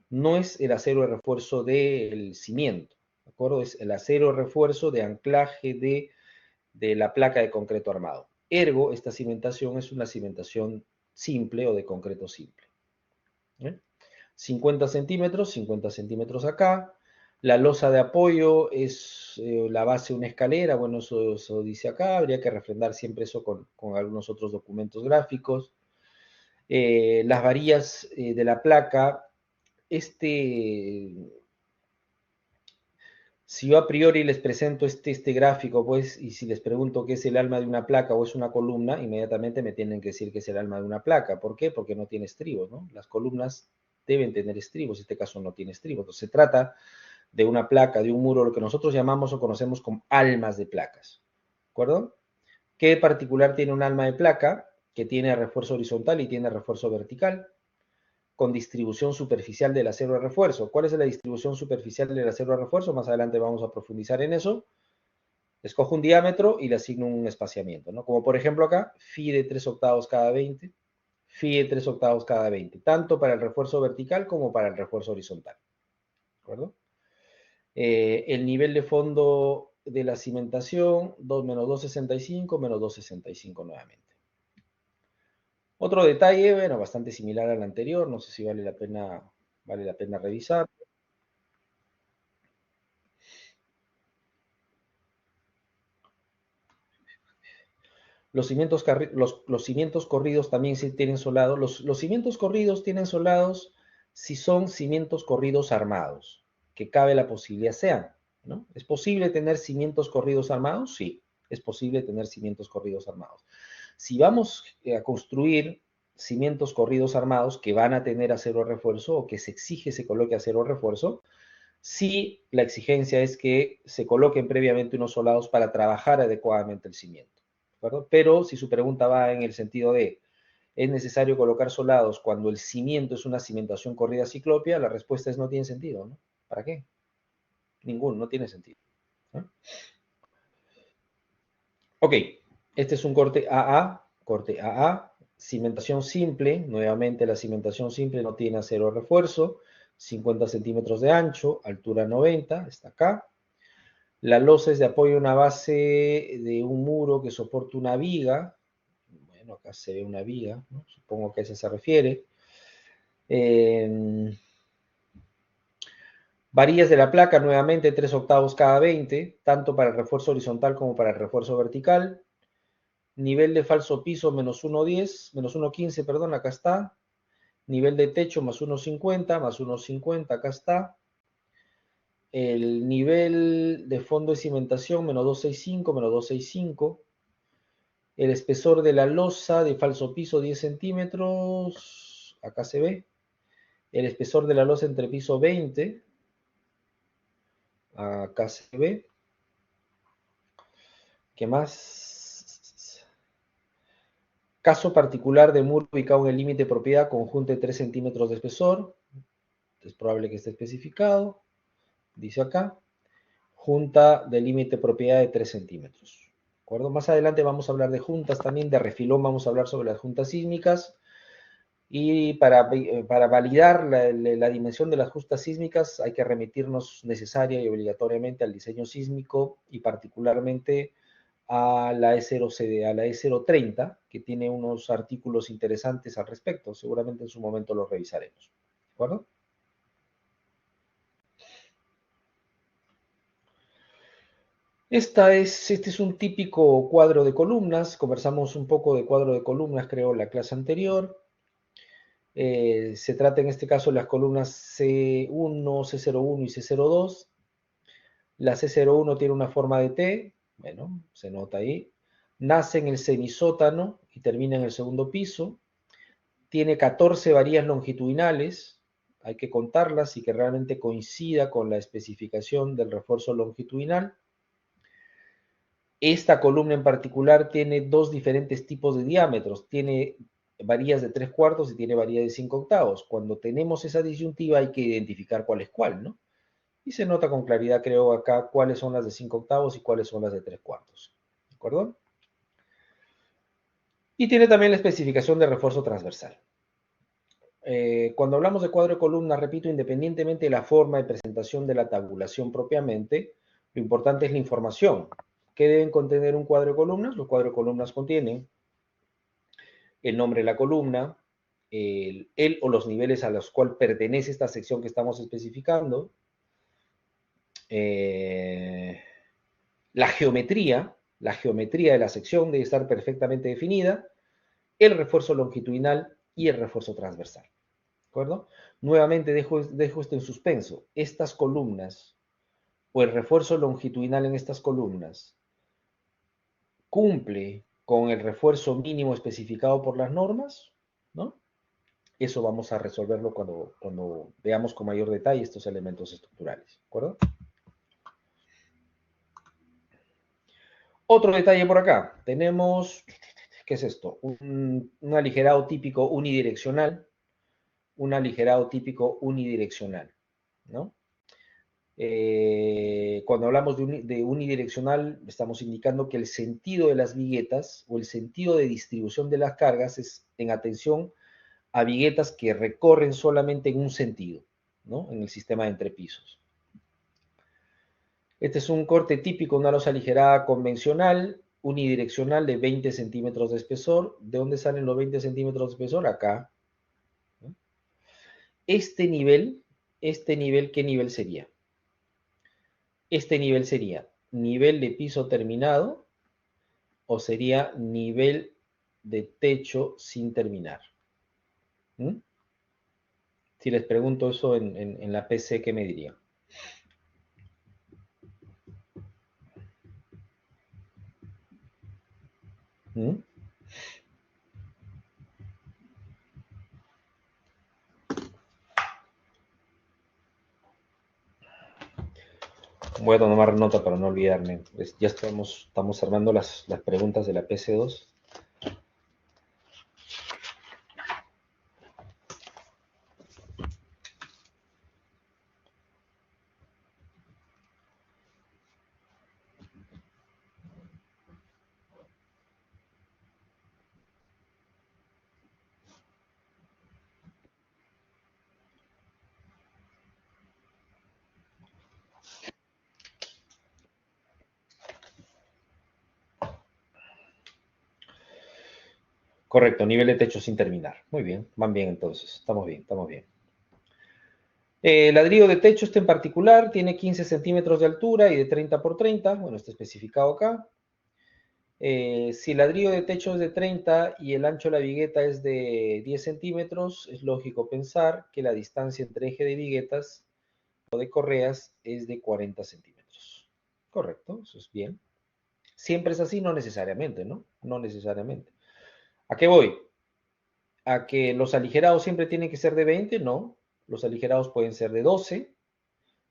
No es el acero de refuerzo del cimiento, ¿de acuerdo? Es el acero de refuerzo de anclaje de la placa de concreto armado. Ergo, esta cimentación es una cimentación simple o de concreto simple. 50 centímetros acá. La losa de apoyo es la base de una escalera, bueno, eso dice acá, habría que refrendar siempre eso con algunos otros documentos gráficos. Las varillas de la placa, si yo a priori les presento este gráfico, pues, y si les pregunto qué es el alma de una placa o es una columna, inmediatamente me tienen que decir que es el alma de una placa. ¿Por qué? Porque no tiene estribos, ¿no? Las columnas deben tener estribos, en este caso no tiene estribos. Entonces se trata de una placa, de un muro, lo que nosotros llamamos o conocemos como almas de placas. ¿De acuerdo? ¿Qué particular tiene un alma de placa? Que tiene refuerzo horizontal y tiene refuerzo vertical, con distribución superficial del acero de refuerzo. ¿Cuál es la distribución superficial del acero de refuerzo? Más adelante vamos a profundizar en eso. Escojo un diámetro y le asigno un espaciamiento, ¿no? Como por ejemplo acá, phi de 3/8 cada 20, phi de 3/8 cada 20, tanto para el refuerzo vertical como para el refuerzo horizontal. ¿De acuerdo? El nivel de fondo de la cimentación, 2 menos 2,65 menos 2,65 nuevamente. Otro detalle, bueno, bastante similar al anterior, no sé si vale la pena revisar. Los cimientos corridos también sí tienen solado. Los cimientos corridos tienen solados si son cimientos corridos armados, que cabe la posibilidad sean, ¿no? ¿Es posible tener cimientos corridos armados? Sí, es posible tener cimientos corridos armados. Si vamos a construir cimientos corridos armados que van a tener acero refuerzo o que se exige se coloque acero refuerzo, sí la exigencia es que se coloquen previamente unos solados para trabajar adecuadamente el cimiento. ¿De acuerdo? Pero si su pregunta va en el sentido de ¿es necesario colocar solados cuando el cimiento es una cimentación corrida ciclopia? La respuesta es no tiene sentido, ¿no? ¿Para qué? Ninguno, no tiene sentido. ¿No? Ok, este es un corte AA, cimentación simple, nuevamente la cimentación simple no tiene acero refuerzo, 50 centímetros de ancho, altura 90, está acá. La losa es de apoyo a una base de un muro que soporta una viga. Bueno, acá se ve una viga, ¿no? Supongo que a esa se refiere. Varillas de la placa, nuevamente 3/8 cada 20, tanto para el refuerzo horizontal como para el refuerzo vertical. Nivel de falso piso menos 1,10, menos 1,15, perdón, acá está. Nivel de techo más 1,50, más 1,50, acá está. El nivel de fondo de cimentación menos 265, menos 265. El espesor de la losa de falso piso 10 centímetros, acá se ve. El espesor de la losa entre piso 20, acá se ve. ¿Qué más? Caso particular de muro ubicado en el límite de propiedad, conjunto de 3 centímetros de espesor. Es probable que esté especificado. Dice acá. Junta de límite de propiedad de 3 centímetros. ¿De acuerdo? Más adelante vamos a hablar de juntas también. De refilón vamos a hablar sobre las juntas sísmicas. Y para validar la dimensión de las juntas sísmicas hay que remitirnos necesaria y obligatoriamente al diseño sísmico y particularmente a la E0CD, a la E030, que tiene unos artículos interesantes al respecto. Seguramente en su momento los revisaremos. ¿De acuerdo? Este es un típico cuadro de columnas. Conversamos un poco de cuadro de columnas, creo, en la clase anterior. Se trata en este caso de las columnas C1, C01 y C02. La C01 tiene una forma de T, bueno, se nota ahí. Nace en el semisótano y termina en el segundo piso. Tiene 14 varillas longitudinales, hay que contarlas y que realmente coincida con la especificación del refuerzo longitudinal. Esta columna en particular tiene dos diferentes tipos de diámetros. Tiene varillas de 3/4 y tiene varillas de 5/8. Cuando tenemos esa disyuntiva hay que identificar cuál es cuál, ¿no? Y se nota con claridad, creo, acá cuáles son las de 5/8 y cuáles son las de 3/4. ¿De acuerdo? Y tiene también la especificación de refuerzo transversal. Cuando hablamos de cuadro de columnas, repito, independientemente de la forma de presentación de la tabulación propiamente, lo importante es la información. ¿Qué deben contener un cuadro de columnas? Los cuadros de columnas contienen el nombre de la columna, el o los niveles a los cuales pertenece esta sección que estamos especificando, la geometría de la sección debe estar perfectamente definida, el refuerzo longitudinal y el refuerzo transversal. ¿De acuerdo? Nuevamente dejo esto en suspenso. Estas columnas o el refuerzo longitudinal en estas columnas cumple con el refuerzo mínimo especificado por las normas, ¿no? Eso vamos a resolverlo cuando veamos con mayor detalle estos elementos estructurales, ¿de acuerdo? Otro detalle por acá. Tenemos, ¿qué es esto? Un aligerado típico unidireccional. Un aligerado típico unidireccional, ¿no? Cuando hablamos de unidireccional, estamos indicando que el sentido de las viguetas o el sentido de distribución de las cargas es en atención a viguetas que recorren solamente en un sentido, ¿no? En el sistema de entrepisos. Este es un corte típico, una losa aligerada convencional, unidireccional de 20 centímetros de espesor. ¿De dónde salen los 20 centímetros de espesor? Acá. ¿No? Este nivel, ¿qué nivel sería? Este nivel sería nivel de piso terminado o sería nivel de techo sin terminar. ¿Mm? Si les pregunto eso en la PC, ¿qué me dirían? ¿Mm? Voy a tomar nota para no olvidarme. Ya estamos armando las preguntas de la PC2. Correcto, nivel de techo sin terminar. Muy bien, van bien entonces. Estamos bien, estamos bien. Ladrillo de techo, este en particular, tiene 15 centímetros de altura y de 30 por 30. Bueno, está especificado acá. Si el ladrillo de techo es de 30 y el ancho de la vigueta es de 10 centímetros, es lógico pensar que la distancia entre eje de viguetas o de correas es de 40 centímetros. Correcto, eso es bien. Siempre es así, no necesariamente, ¿no? No necesariamente. ¿A qué voy? ¿A que los aligerados siempre tienen que ser de 20? No. Los aligerados pueden ser de 12.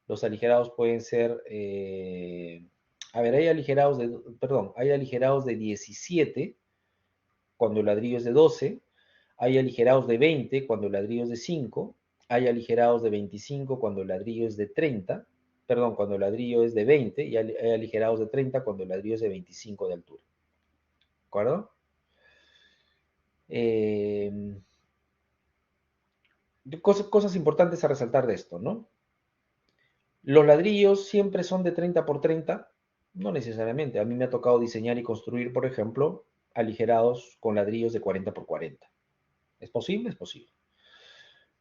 Los aligerados pueden ser, a ver, hay aligerados de, perdón, hay aligerados de 17 cuando el ladrillo es de 12, hay aligerados de 20 cuando el ladrillo es de 5, hay aligerados de 25 cuando el ladrillo es de 30, perdón, cuando el ladrillo es de 20 y hay aligerados de 30 cuando el ladrillo es de 25 de altura. ¿De acuerdo? Cosas importantes a resaltar de esto, ¿no? ¿Los ladrillos siempre son de 30 por 30? No necesariamente. A mí me ha tocado diseñar y construir, por ejemplo, aligerados con ladrillos de 40 por 40. ¿Es posible? Es posible.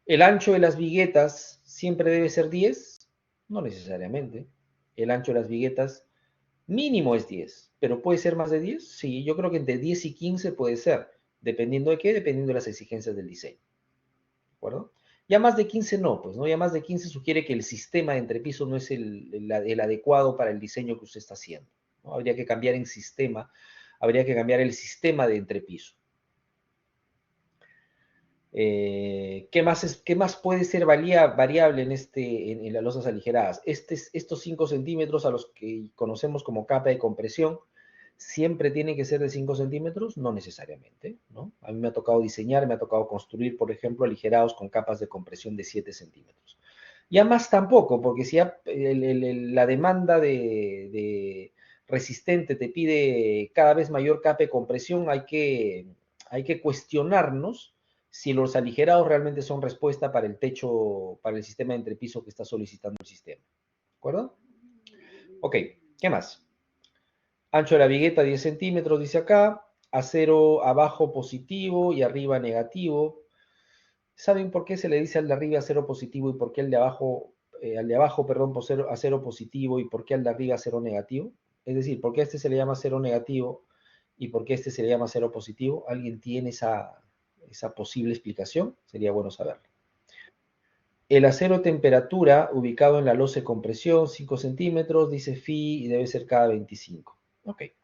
¿El ancho de las viguetas siempre debe ser 10? No necesariamente. El ancho de las viguetas mínimo es 10, pero ¿puede ser más de 10? Sí, yo creo que entre 10 y 15 puede ser. ¿Dependiendo de qué? Dependiendo de las exigencias del diseño. ¿De acuerdo? Ya más de 15 no, pues, ¿no? Ya más de 15 sugiere que el sistema de entrepiso no es el adecuado para el diseño que usted está haciendo, ¿no? Habría que cambiar en sistema, habría que cambiar el sistema de entrepiso. ¿Qué más puede ser variable en las losas aligeradas? Estos 5 centímetros a los que conocemos como capa de compresión, ¿siempre tienen que ser de 5 centímetros? No necesariamente, ¿no? A mí me ha tocado diseñar, me ha tocado construir, por ejemplo, aligerados con capas de compresión de 7 centímetros. Ya más tampoco, porque si ya la demanda de resistente te pide cada vez mayor capa de compresión, hay que cuestionarnos si los aligerados realmente son respuesta para el techo, para el sistema de entrepiso que está solicitando el sistema. ¿De acuerdo? Ok, ¿qué más? Ancho de la vigueta 10 centímetros, dice acá. Acero abajo positivo y arriba negativo. ¿Saben por qué se le dice al de arriba acero positivo y por qué al de abajo, perdón, acero positivo y por qué al de arriba acero negativo? Es decir, ¿por qué a este se le llama acero negativo y por qué a este se le llama acero positivo? ¿Alguien tiene esa posible explicación? Sería bueno saberlo. El acero temperatura, ubicado en la losa de compresión, 5 centímetros, dice Phi y debe ser cada 25. Ok. Este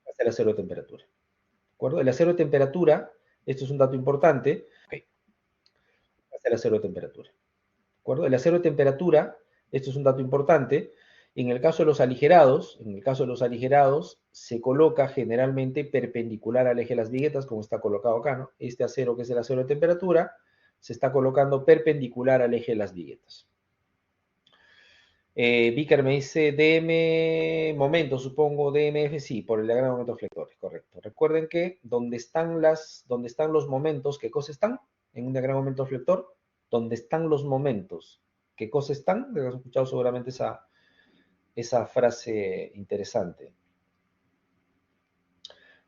es el acero de temperatura. ¿De acuerdo? El acero de temperatura, esto es un dato importante. Ok. Este es el acero de temperatura. ¿De acuerdo? El acero de temperatura, esto es un dato importante. En el caso de los aligerados, se coloca generalmente perpendicular al eje de las viguetas, como está colocado acá, ¿no? Este acero, que es el acero de temperatura, se está colocando perpendicular al eje de las viguetas. Vicker me dice DM momento, supongo DMF, sí, por el diagrama de momentos flectores, correcto. Recuerden que donde están los momentos, ¿qué cosa están? En un diagrama de momento flector, donde están los momentos, ¿qué cosa están? Has escuchado seguramente esa frase interesante.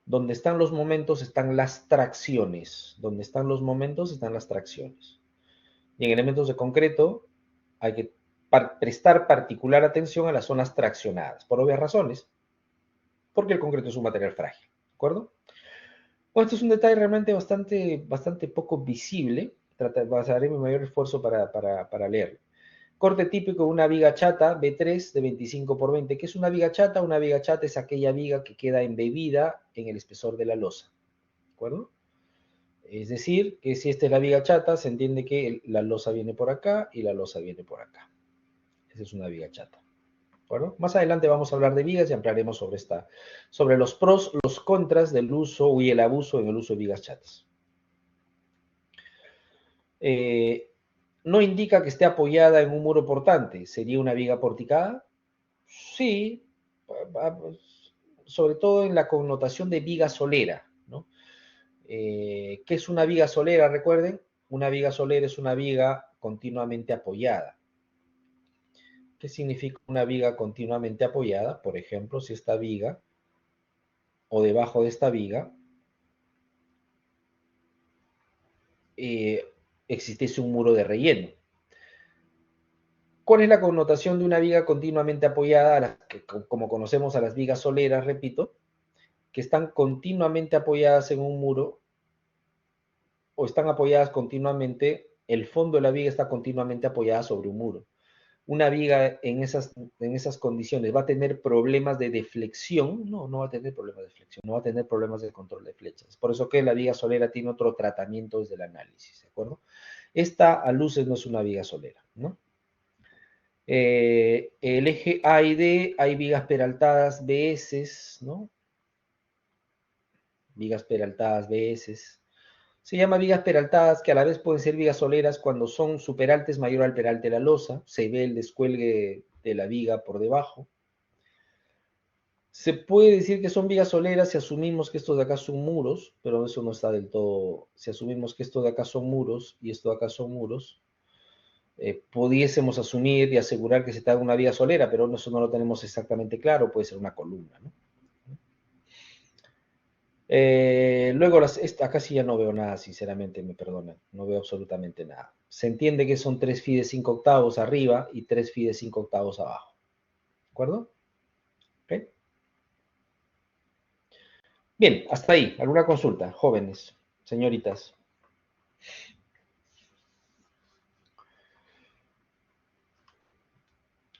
Donde están los momentos están las tracciones. Donde están los momentos están las tracciones. Y en elementos de concreto hay que prestar particular atención a las zonas traccionadas, por obvias razones, porque el concreto es un material frágil, ¿de acuerdo? Bueno, esto es un detalle realmente bastante poco visible. Haré mi mayor esfuerzo para leerlo. Corte típico de una viga chata B3 de 25 por 20. ¿Qué es una viga chata? Una viga chata es aquella viga que queda embebida en el espesor de la losa, ¿de acuerdo? Es decir, que si esta es la viga chata, se entiende que la losa viene por acá y la losa viene por acá. Esa es una viga chata, ¿de acuerdo? Más adelante vamos a hablar de vigas y ampliaremos sobre los pros, los contras del uso y el abuso en el uso de vigas chatas. No indica que esté apoyada en un muro portante. ¿Sería una viga porticada? Sí, sobre todo en la connotación de viga solera, ¿no? ¿Qué es una viga solera? Recuerden, una viga solera es una viga continuamente apoyada. ¿Qué significa una viga continuamente apoyada? Por ejemplo, si esta viga o debajo de esta viga existiese un muro de relleno. ¿Cuál es la connotación de una viga continuamente apoyada, como conocemos a las vigas soleras, repito? que están continuamente apoyadas en un muro o están apoyadas continuamente, el fondo de la viga está continuamente apoyada sobre un muro. Una viga en esas condiciones va a tener problemas de deflexión. No, no va a tener problemas de flexión, no va a tener problemas de control de flechas. Por eso que la viga solera tiene otro tratamiento desde el análisis, ¿de acuerdo? Esta a luces no es una viga solera, ¿no? El eje A y D hay vigas peraltadas BS, ¿no? Vigas peraltadas BS. Se llama vigas peraltadas, que a la vez pueden ser vigas soleras cuando son superaltes mayor al peralte de la losa. Se ve el descuelgue de la viga por debajo. Se puede decir que son vigas soleras si asumimos que estos de acá son muros, pero eso no está del todo. Si asumimos que estos de acá son muros y estos de acá son muros, pudiésemos asumir y asegurar que se trata de una viga solera, pero eso no lo tenemos exactamente claro, puede ser una columna, ¿no? Luego, acá sí ya no veo nada, sinceramente, me perdonan, no veo absolutamente nada. Se entiende que son 3 fi de 5 octavos arriba y 3 fi de 5 octavos abajo. ¿De acuerdo? ¿Ok? Bien, hasta ahí. ¿Alguna consulta? Jóvenes, señoritas.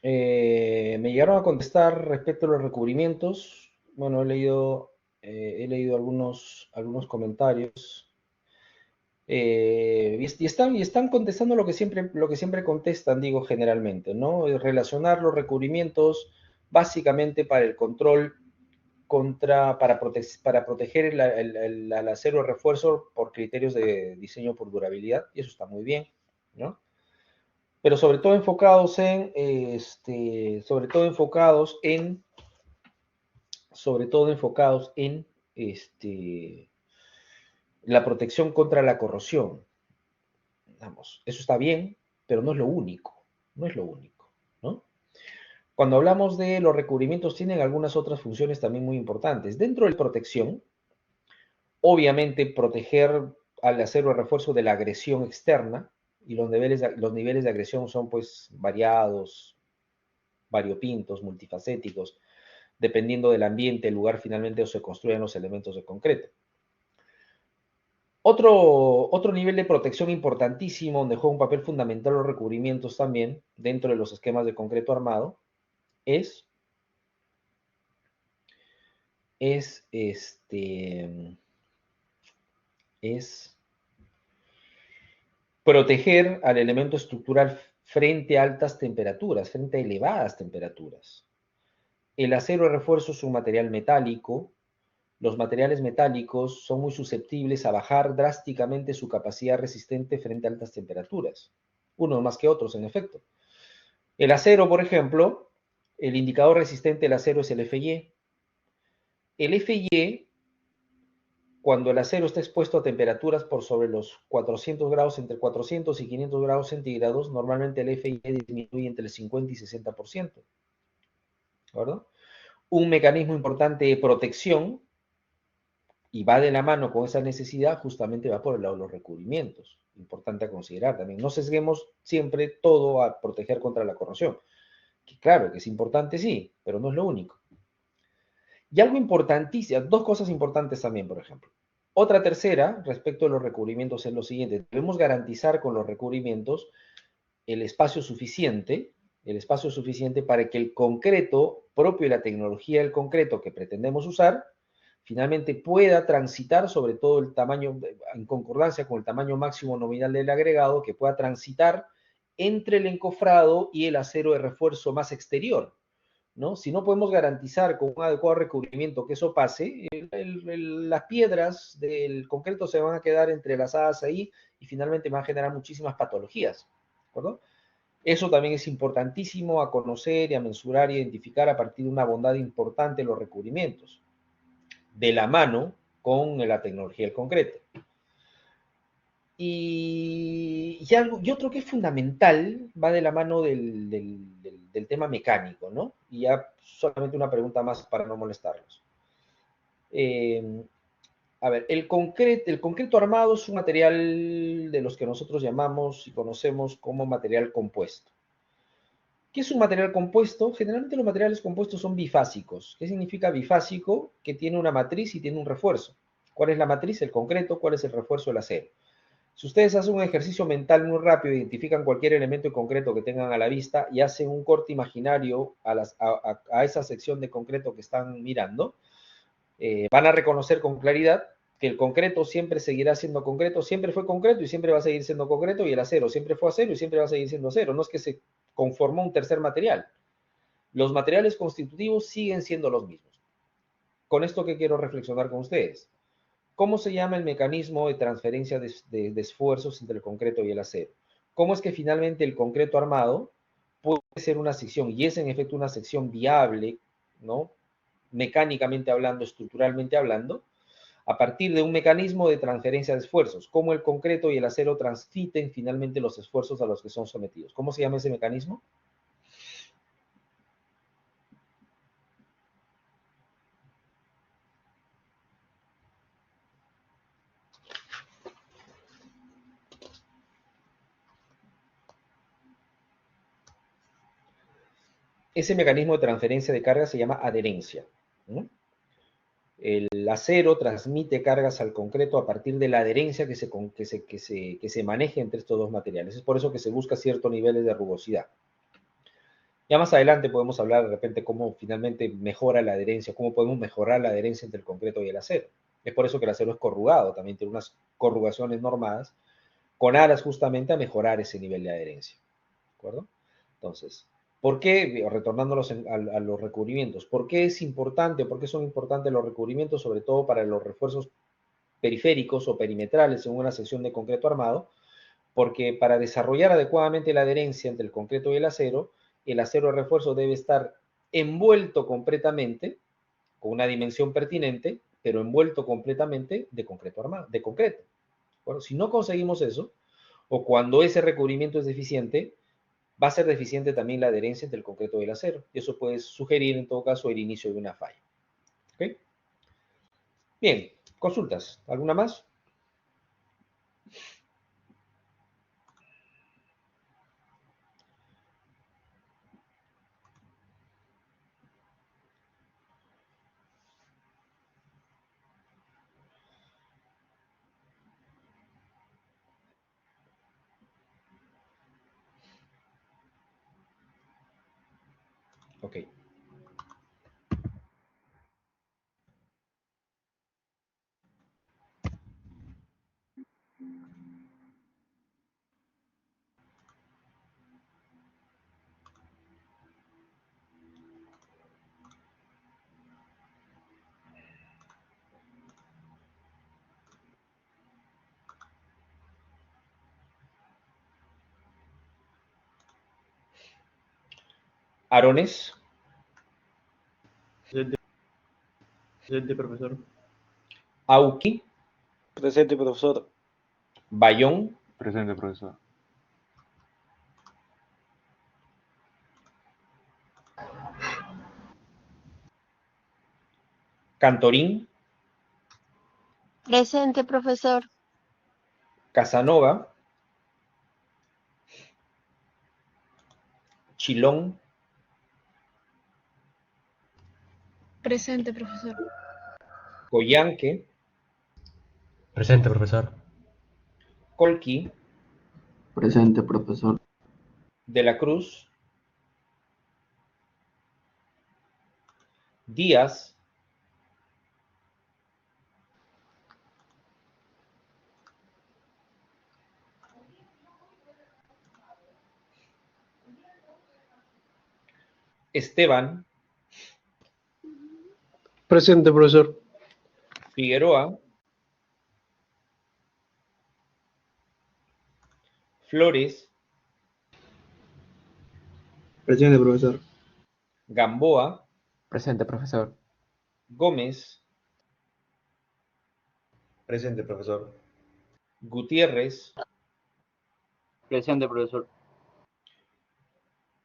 Me llegaron a contestar respecto a los recubrimientos. Bueno, he leído algunos comentarios. Y están contestando lo que siempre contestan, digo, generalmente, ¿no? Relacionar los recubrimientos básicamente para el control para proteger el acero de refuerzo por criterios de diseño por durabilidad, y eso está muy bien, ¿no? Pero sobre todo enfocados en la protección contra la corrosión. Vamos, eso está bien, pero no es lo único, ¿no? Cuando hablamos de los recubrimientos, tienen algunas otras funciones también muy importantes. Dentro de la protección, obviamente proteger al acero de refuerzo de la agresión externa, y los niveles de agresión son pues variados, variopintos, multifacéticos, dependiendo del ambiente, el lugar finalmente donde se construyen los elementos de concreto. Otro nivel de protección importantísimo, donde juega un papel fundamental los recubrimientos también, dentro de los esquemas de concreto armado, es proteger al elemento estructural frente a altas temperaturas, frente a elevadas temperaturas. El acero de refuerzo es un material metálico. Los materiales metálicos son muy susceptibles a bajar drásticamente su capacidad resistente frente a altas temperaturas. Unos más que otros, en efecto. El acero, por ejemplo, el indicador resistente del acero es el FY. El FY, cuando el acero está expuesto a temperaturas por sobre los 400 grados, entre 400 y 500 grados centígrados, normalmente el FY disminuye entre el 50 y 60%. ¿De acuerdo? Un mecanismo importante de protección, y va de la mano con esa necesidad, justamente va por el lado de los recubrimientos. Importante a considerar también. No sesguemos siempre todo a proteger contra la corrosión. Que claro, que es importante, sí, pero no es lo único. Y algo importantísimo, dos cosas importantes también, por ejemplo. Otra tercera, respecto a los recubrimientos, es lo siguiente. Debemos garantizar con los recubrimientos el espacio suficiente para que el concreto propio de la tecnología del concreto que pretendemos usar finalmente pueda transitar, sobre todo el tamaño, en concordancia con el tamaño máximo nominal del agregado, que pueda transitar entre el encofrado y el acero de refuerzo más exterior, ¿no? Si no podemos garantizar con un adecuado recubrimiento que eso pase, las piedras del concreto se van a quedar entrelazadas ahí y finalmente van a generar muchísimas patologías, ¿de acuerdo? Eso también es importantísimo a conocer y a mensurar y identificar a partir de una bondad importante en los recubrimientos, de la mano con la tecnología del concreto. Y otro que es fundamental, va de la mano del tema mecánico, ¿no? Y ya solamente una pregunta más para no molestarlos. A ver, el concreto armado es un material de los que nosotros llamamos y conocemos como material compuesto. ¿Qué es un material compuesto? Generalmente los materiales compuestos son bifásicos. ¿Qué significa bifásico? Que tiene una matriz y tiene un refuerzo. ¿Cuál es la matriz? El concreto. ¿Cuál es el refuerzo? El acero. Si ustedes hacen un ejercicio mental muy rápido, identifican cualquier elemento en concreto que tengan a la vista y hacen un corte imaginario a esa sección de concreto que están mirando, van a reconocer con claridad que el concreto siempre seguirá siendo concreto, siempre fue concreto y siempre va a seguir siendo concreto, y el acero siempre fue acero y siempre va a seguir siendo acero. No es que se conformó un tercer material. Los materiales constitutivos siguen siendo los mismos. Con esto que quiero reflexionar con ustedes. ¿Cómo se llama el mecanismo de transferencia de esfuerzos entre el concreto y el acero? ¿Cómo es que finalmente el concreto armado puede ser una sección, y es en efecto una sección viable, ¿no? Mecánicamente hablando, estructuralmente hablando, a partir de un mecanismo de transferencia de esfuerzos? ¿Cómo el concreto y el acero transmiten finalmente los esfuerzos a los que son sometidos? ¿Cómo se llama ese mecanismo? Ese mecanismo de transferencia de carga se llama adherencia, ¿no? El acero transmite cargas al concreto a partir de la adherencia que se maneja entre estos dos materiales. Es por eso que se busca ciertos niveles de rugosidad. Ya más adelante podemos hablar de repente cómo finalmente mejora la adherencia, cómo podemos mejorar la adherencia entre el concreto y el acero. Es por eso que el acero es corrugado, también tiene unas corrugaciones normadas con aras justamente a mejorar ese nivel de adherencia. ¿De acuerdo? Entonces, ¿por qué, retornando a los recubrimientos, por qué es importante, por qué son importantes los recubrimientos, sobre todo para los refuerzos periféricos o perimetrales en una sección de concreto armado? Porque para desarrollar adecuadamente la adherencia entre el concreto y el acero de refuerzo debe estar envuelto completamente, con una dimensión pertinente, pero envuelto completamente de concreto armado, de concreto. Bueno, si no conseguimos eso, o cuando ese recubrimiento es deficiente, va a ser deficiente también la adherencia entre el concreto y el acero. Y eso puede sugerir, en todo caso, el inicio de una falla. ¿Ok? Bien, consultas. ¿Alguna más? Ok. Arones, Presente, presente, profesor. Auqui, Presente, profesor. Bayón, Presente, profesor. Cantorín, Presente, profesor. Casanova, Chilón, Presente, profesor. Coyanque, Presente, profesor. Colqui, Presente, profesor. De la Cruz, Díaz, Esteban, Presente, profesor. Figueroa, Flores, Presente, profesor. Gamboa, Presente, profesor. Gómez, Presente, profesor. Gutiérrez, Presente, profesor.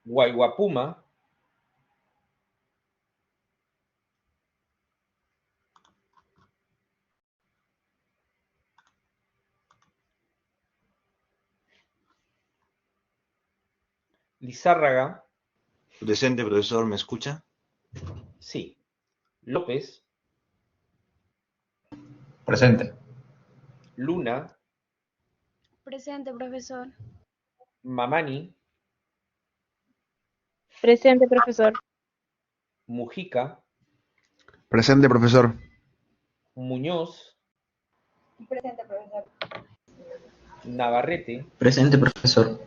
Guayguapuma, Lizárraga, Presente, profesor, ¿me escucha? Sí. López, Presente. Luna, Presente, profesor. Mamani, Presente, profesor. Mujica, Presente, profesor. Muñoz, Presente, profesor. Navarrete, Presente, profesor.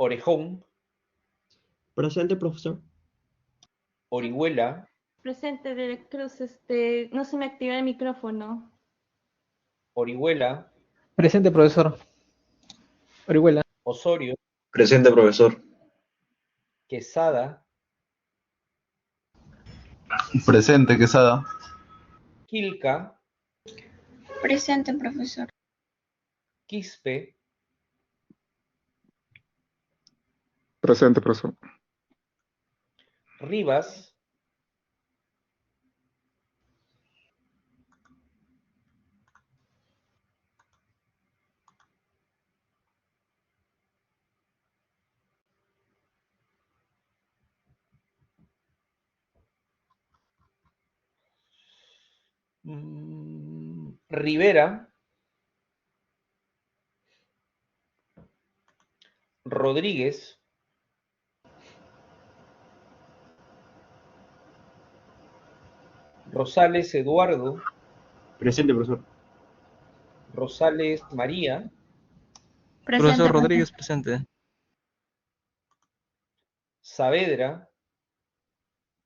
Orejón, Presente, profesor. Orihuela, Presente, de la Cruz, no se me activa el micrófono. Orihuela, Presente, profesor. Orihuela. Osorio, Presente, profesor. Quesada, Presente, Quesada. Quilca, Presente, profesor. Quispe, Presente, profesor. Rivas, Rivera, Rodríguez, Rosales Eduardo, Presente, profesor. Rosales María, Presente, Profesor Rodríguez, presente. Saavedra,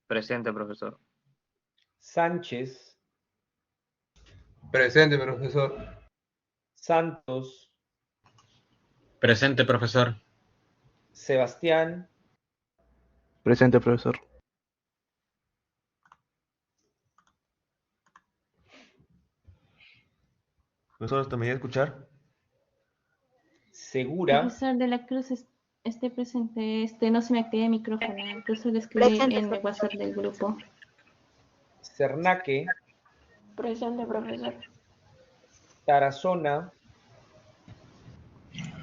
Presente, profesor. Sánchez, Presente, profesor. Santos, Presente, profesor. Sebastián, Presente, profesor. Profesor, ¿me voy a escuchar? Segura, Profesor de la Cruz, esté presente, no se me activa el micrófono. Incluso le escribí en el WhatsApp del grupo. Cernaque, Presente, profesor. Tarazona,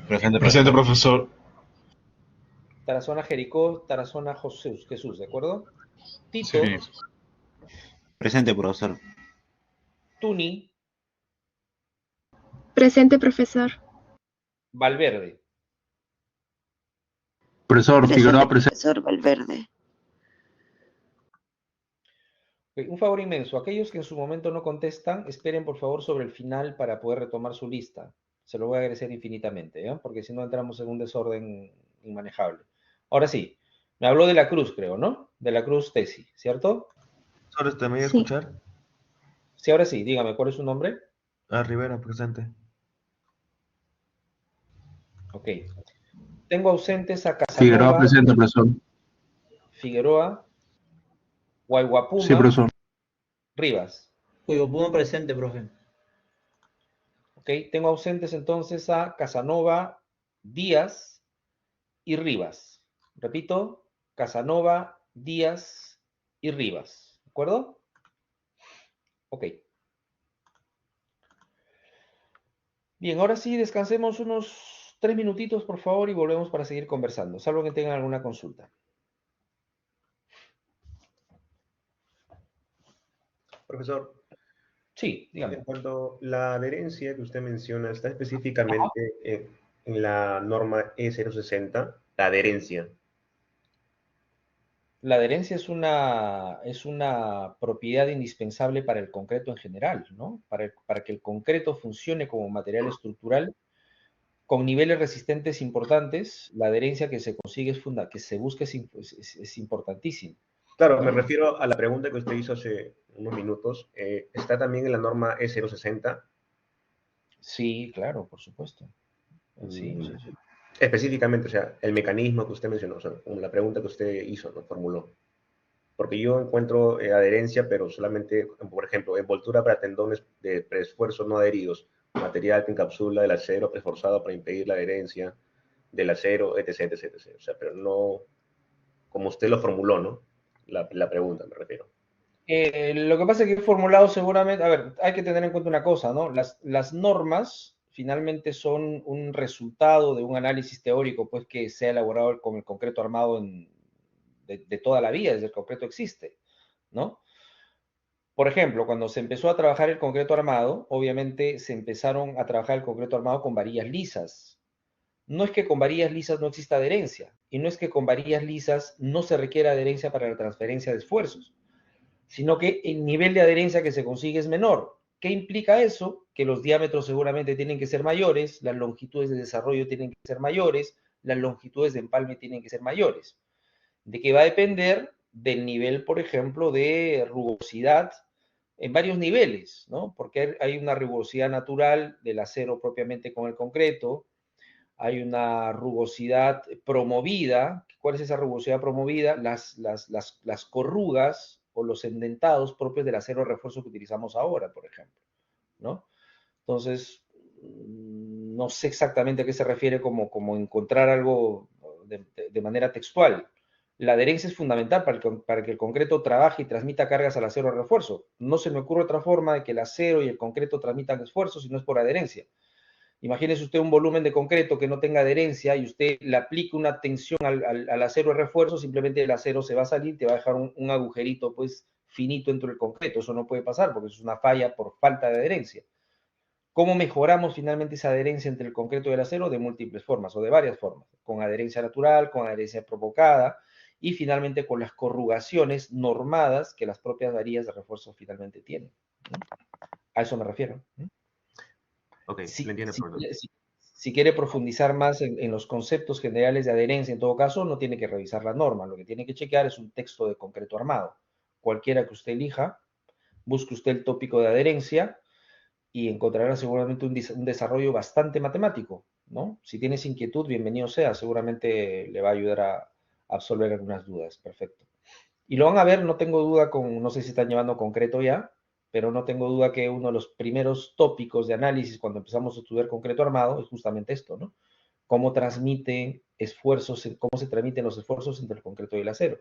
Presente, profesor. Tarazona Jericó, Tarazona Jesús, ¿de acuerdo? Tito, Presente, profesor. Tuni, Presente, profesor. Valverde. Profesor, Figueroa, presente. Profesor Valverde. Un favor inmenso, aquellos que en su momento no contestan, esperen por favor sobre el final para poder retomar su lista. Se lo voy a agradecer infinitamente, ¿eh? Porque si no entramos en un desorden inmanejable. Ahora sí, me habló de la Cruz, creo, ¿no? De la Cruz Tesi, ¿cierto? Profesor, ¿me voy a Sí. escuchar? Sí, ahora sí, dígame, ¿cuál es su nombre? Rivera, presente. Ok. Tengo ausentes a Figueroa, Casanova, presente, profesor. Figueroa, Guayguapuma, Sí, profesor. Rivas. Hugo presente, profe. Ok, tengo ausentes entonces a Casanova, Díaz y Rivas. Repito, Casanova, Díaz y Rivas. ¿De acuerdo? Ok. Bien, ahora sí, descansemos unos 3 minutitos, por favor, y volvemos para seguir conversando, salvo que tengan alguna consulta. Profesor, Sí, dígame. en cuanto a la adherencia que usted menciona, está específicamente en la norma E060, la adherencia. La adherencia es una propiedad indispensable para el concreto en general, ¿no? Para que el concreto funcione como material estructural con niveles resistentes importantes, la adherencia que se consigue que se busca es importantísima. Claro, ¿no? me refiero a la pregunta que usted hizo hace unos minutos. ¿Está también en la norma E060? Sí, claro, por supuesto. Sí, sí, sí. Específicamente, o sea, el mecanismo que usted mencionó, o sea, la pregunta que usted hizo, ¿no? Formuló. Porque yo encuentro adherencia, pero solamente, por ejemplo, envoltura para tendones de preesfuerzo no adheridos, material que encapsula el acero preesforzado para impedir la adherencia del acero, etc, etc, etc. O sea, pero no como usted lo formuló, ¿no? La pregunta, me refiero. Lo que pasa es que he formulado seguramente, a ver, hay que tener en cuenta una cosa, ¿no? Las normas finalmente son un resultado de un análisis teórico, pues, que se ha elaborado con el concreto armado de toda la vida, desde el concreto existe, ¿no? Por ejemplo, cuando se empezó a trabajar el concreto armado, obviamente se empezaron a trabajar el concreto armado con varillas lisas. No es que con varillas lisas no exista adherencia, y no es que con varillas lisas no se requiera adherencia para la transferencia de esfuerzos, sino que el nivel de adherencia que se consigue es menor. ¿Qué implica eso? Que los diámetros seguramente tienen que ser mayores, las longitudes de desarrollo tienen que ser mayores, las longitudes de empalme tienen que ser mayores. ¿De qué va a depender? Del nivel, por ejemplo, de rugosidad en varios niveles, ¿no? Porque hay una rugosidad natural del acero propiamente con el concreto, hay una rugosidad promovida. ¿Cuál es esa rugosidad promovida? Las corrugas o los endentados propios del acero de refuerzo que utilizamos ahora, por ejemplo, ¿no? Entonces, no sé exactamente a qué se refiere como encontrar algo de manera textual. La adherencia es fundamental para que el concreto trabaje y transmita cargas al acero de refuerzo. No se me ocurre otra forma de que el acero y el concreto transmitan esfuerzos si no es por adherencia. Imagínese usted un volumen de concreto que no tenga adherencia y usted le aplica una tensión al acero de refuerzo, simplemente el acero se va a salir, te va a dejar un agujerito pues finito dentro del concreto. Eso no puede pasar porque eso es una falla por falta de adherencia. ¿Cómo mejoramos finalmente esa adherencia entre el concreto y el acero? De múltiples formas o de varias formas. Con adherencia natural, con adherencia provocada y finalmente con las corrugaciones normadas que las propias varillas de refuerzo finalmente tienen. A eso me refiero. Ok, Si, lo entiendo, si, profesor. si quiere profundizar más en los conceptos generales de adherencia, en todo caso, no tiene que revisar la norma. Lo que tiene que chequear es un texto de concreto armado. Cualquiera que usted elija, busque usted el tópico de adherencia y encontrará seguramente un desarrollo bastante matemático, ¿no? Si tienes inquietud, bienvenido sea, seguramente le va a ayudar a absolver algunas dudas. Perfecto. Y lo van a ver, no tengo duda no sé si están llevando concreto ya, pero no tengo duda que uno de los primeros tópicos de análisis cuando empezamos a estudiar concreto armado es justamente esto, ¿no? Cómo transmite esfuerzos, cómo se transmiten los esfuerzos entre el concreto y el acero,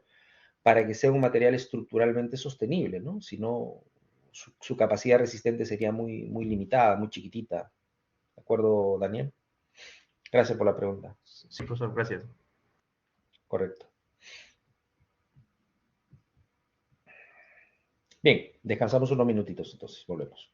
para que sea un material estructuralmente sostenible, ¿no? Si no, su capacidad resistente sería muy limitada, muy chiquitita. ¿De acuerdo, Daniel? Gracias por la pregunta. Sí, profesor, gracias. Correcto. Bien, descansamos unos minutitos, entonces volvemos.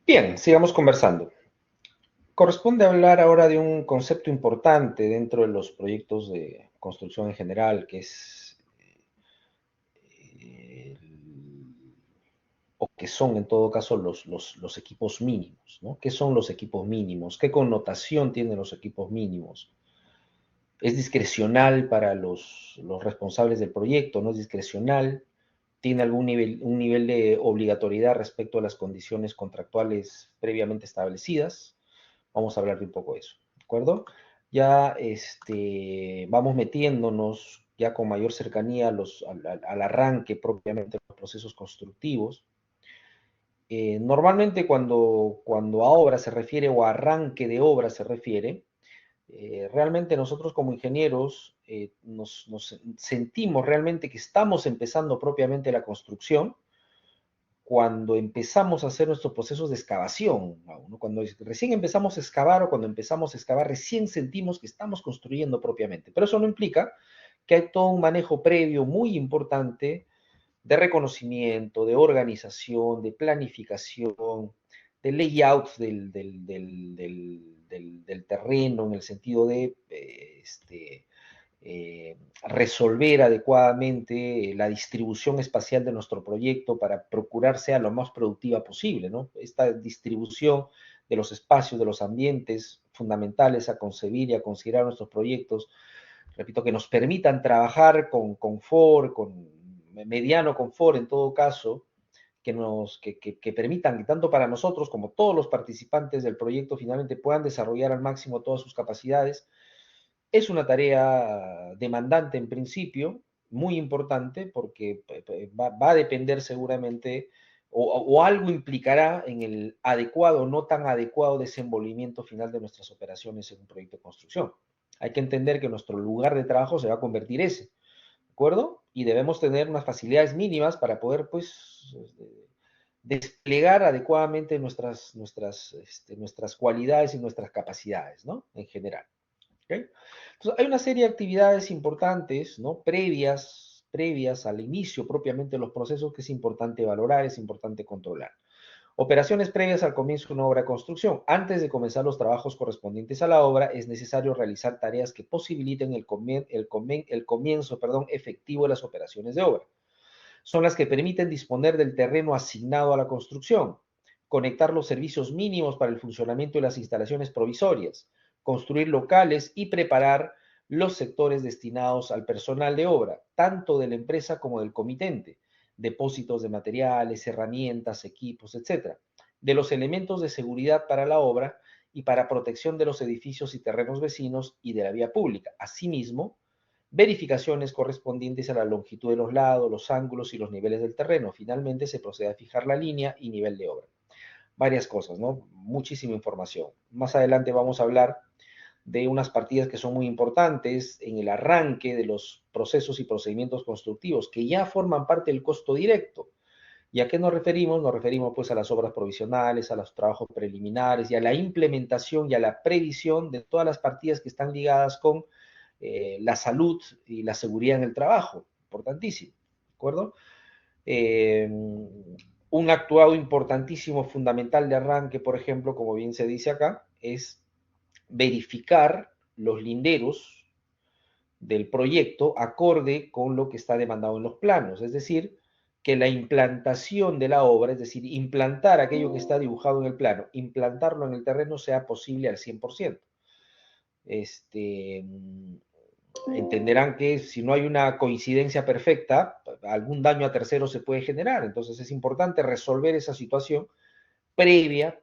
Bien, sigamos conversando. Corresponde hablar ahora de un concepto importante dentro de los proyectos de construcción en general, que es, o que son en todo caso los equipos mínimos, ¿no? ¿Qué son los equipos mínimos? ¿Qué connotación tienen los equipos mínimos? ¿Es discrecional para los responsables del proyecto? ¿No es discrecional? ¿Tiene algún un nivel de obligatoriedad respecto a las condiciones contractuales previamente establecidas? Vamos a hablar de un poco de eso, ¿de acuerdo? Ya vamos metiéndonos ya con mayor cercanía al arranque propiamente de los procesos constructivos. Normalmente cuando a obra se refiere o a arranque de obra se refiere, realmente nosotros como ingenieros nos sentimos realmente que estamos empezando propiamente la construcción cuando empezamos a hacer nuestros procesos de excavación, ¿no? Cuando recién empezamos a excavar o cuando empezamos a excavar, recién sentimos que estamos construyendo propiamente. Pero eso no implica que hay todo un manejo previo muy importante de reconocimiento, de organización, de planificación, de layout del terreno en el sentido de resolver adecuadamente la distribución espacial de nuestro proyecto para procurar sea lo más productiva posible, ¿no? Esta distribución de los espacios, de los ambientes fundamentales a concebir y a considerar nuestros proyectos, repito, que nos permitan trabajar con confort, con mediano confort en todo caso, que permitan que tanto para nosotros como todos los participantes del proyecto finalmente puedan desarrollar al máximo todas sus capacidades. Es una tarea demandante en principio, muy importante, porque va a depender seguramente, o algo implicará en el adecuado o no tan adecuado desenvolvimiento final de nuestras operaciones en un proyecto de construcción. Hay que entender que nuestro lugar de trabajo se va a convertir ese, ¿de acuerdo? Y debemos tener unas facilidades mínimas para poder, pues, desplegar adecuadamente nuestras cualidades y nuestras capacidades, ¿no? En general. ¿Okay? Entonces, hay una serie de actividades importantes, ¿no? Previas al inicio propiamente de los procesos que es importante valorar, es importante controlar. Operaciones previas al comienzo de una obra de construcción. Antes de comenzar los trabajos correspondientes a la obra, es necesario realizar tareas que posibiliten el comienzo efectivo de las operaciones de obra. Son las que permiten disponer del terreno asignado a la construcción, conectar los servicios mínimos para el funcionamiento de las instalaciones provisorias, construir locales y preparar los sectores destinados al personal de obra, tanto de la empresa como del comitente, depósitos de materiales, herramientas, equipos, etc., de los elementos de seguridad para la obra y para protección de los edificios y terrenos vecinos y de la vía pública. Asimismo, verificaciones correspondientes a la longitud de los lados, los ángulos y los niveles del terreno. Finalmente se procede a fijar la línea y nivel de obra. Varias cosas, ¿no? Muchísima información. Más adelante vamos a hablar de unas partidas que son muy importantes en el arranque de los procesos y procedimientos constructivos, que ya forman parte del costo directo. ¿Y a qué nos referimos? Nos referimos pues a las obras provisionales, a los trabajos preliminares y a la implementación y a la previsión de todas las partidas que están ligadas con la salud y la seguridad en el trabajo, importantísimo, ¿de acuerdo? Un actuado importantísimo, fundamental de arranque, por ejemplo, como bien se dice acá, es verificar los linderos del proyecto acorde con lo que está demandado en los planos, es decir, que la implantación de la obra, es decir, implantar aquello que está dibujado en el plano, implantarlo en el terreno sea posible al 100%. Entenderán que si no hay una coincidencia perfecta, algún daño a terceros se puede generar. Entonces es importante resolver esa situación previa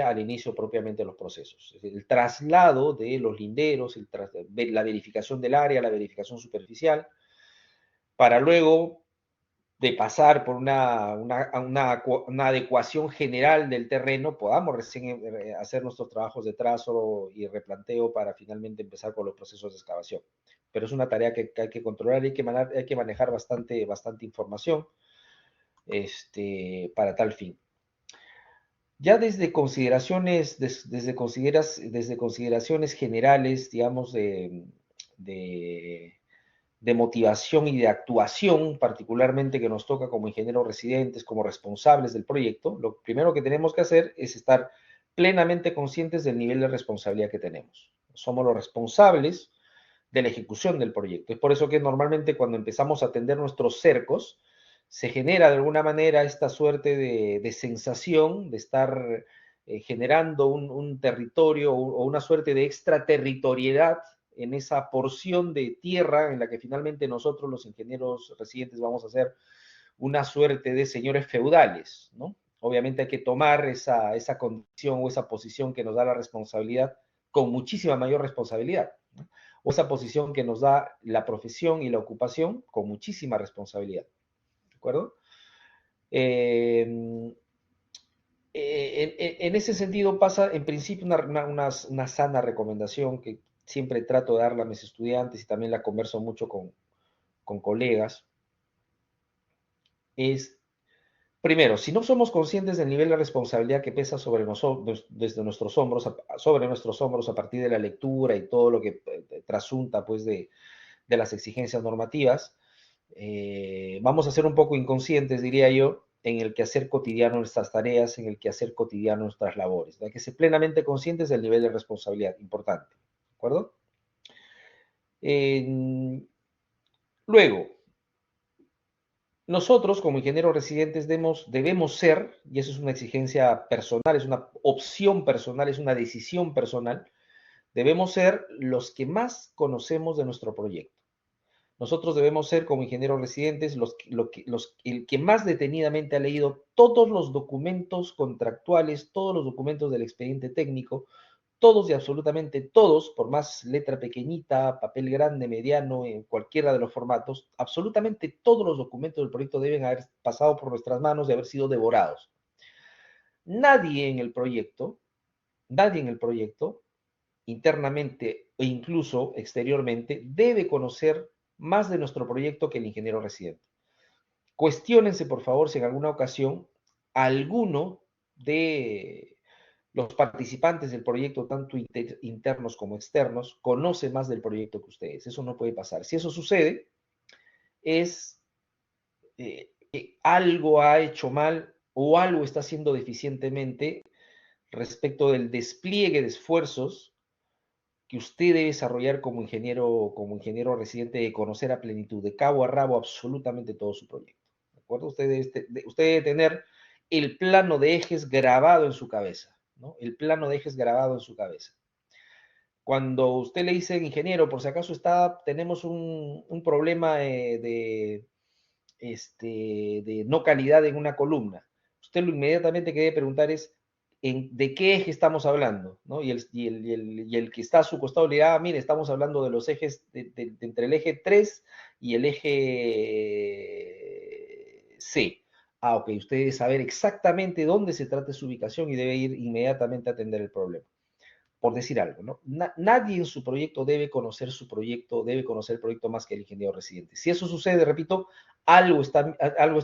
al inicio propiamente de los procesos. El traslado de los linderos, la verificación del área, la verificación superficial, para luego de pasar por una adecuación general del terreno, podamos recién hacer nuestros trabajos de trazo y replanteo para finalmente empezar con los procesos de excavación. Pero es una tarea que hay que controlar y hay que manejar bastante información para tal fin. Ya desde consideraciones generales, digamos, de de motivación y de actuación, particularmente que nos toca como ingenieros residentes, como responsables del proyecto, lo primero que tenemos que hacer es estar plenamente conscientes del nivel de responsabilidad que tenemos. Somos los responsables de la ejecución del proyecto. Es por eso que normalmente cuando empezamos a atender nuestros cercos, se genera de alguna manera esta suerte de sensación de estar generando un territorio o una suerte de extraterritorialidad en esa porción de tierra en la que finalmente nosotros los ingenieros residentes vamos a ser una suerte de señores feudales, ¿no? Obviamente hay que tomar esa condición o esa posición que nos da la responsabilidad con muchísima mayor responsabilidad, ¿no? O esa posición que nos da la profesión y la ocupación con muchísima responsabilidad, ¿de acuerdo? En ese sentido pasa, en principio, una sana recomendación que siempre trato de darle a mis estudiantes y también la converso mucho con colegas, es, primero, si no somos conscientes del nivel de responsabilidad que pesa sobre nosotros, desde nuestros hombros, sobre nuestros hombros a partir de la lectura y todo lo que trasunta pues de las exigencias normativas, vamos a ser un poco inconscientes, diría yo, en el quehacer cotidiano de nuestras tareas, en el quehacer cotidiano de nuestras labores. Hay que ser plenamente conscientes del nivel de responsabilidad, importante, ¿de acuerdo? Luego, nosotros como ingenieros residentes debemos ser, y eso es una exigencia personal, es una opción personal, es una decisión personal, debemos ser los que más conocemos de nuestro proyecto. Nosotros debemos ser, como ingenieros residentes, el que más detenidamente ha leído todos los documentos contractuales, todos los documentos del expediente técnico, todos y absolutamente todos, por más letra pequeñita, papel grande, mediano, en cualquiera de los formatos, absolutamente todos los documentos del proyecto deben haber pasado por nuestras manos y haber sido devorados. Nadie en el proyecto, internamente e incluso exteriormente, debe conocer más de nuestro proyecto que el ingeniero residente. Cuestiónense, por favor, si en alguna ocasión alguno de los participantes del proyecto, tanto internos como externos, conoce más del proyecto que ustedes. Eso no puede pasar. Si eso sucede, es que algo ha hecho mal o algo está haciendo deficientemente respecto del despliegue de esfuerzos que usted debe desarrollar como ingeniero residente, de conocer a plenitud, de cabo a rabo, absolutamente todo su proyecto. ¿De acuerdo? Usted debe tener el plano de ejes grabado en su cabeza, ¿no? El plano de ejes grabado en su cabeza. Cuando usted le dice, ingeniero, por si acaso tenemos un problema de no calidad en una columna, usted lo inmediatamente que debe preguntar es, ¿de qué eje estamos hablando? ¿No? Y el que está a su costado le dirá, mire, estamos hablando de los ejes, entre el eje 3 y el eje C. Ah, ok, usted debe saber exactamente dónde se trata su ubicación y debe ir inmediatamente a atender el problema. Por decir algo, ¿no? Nadie en su proyecto debe conocer su proyecto, debe conocer el proyecto más que el ingeniero residente. Si eso sucede, repito, algo está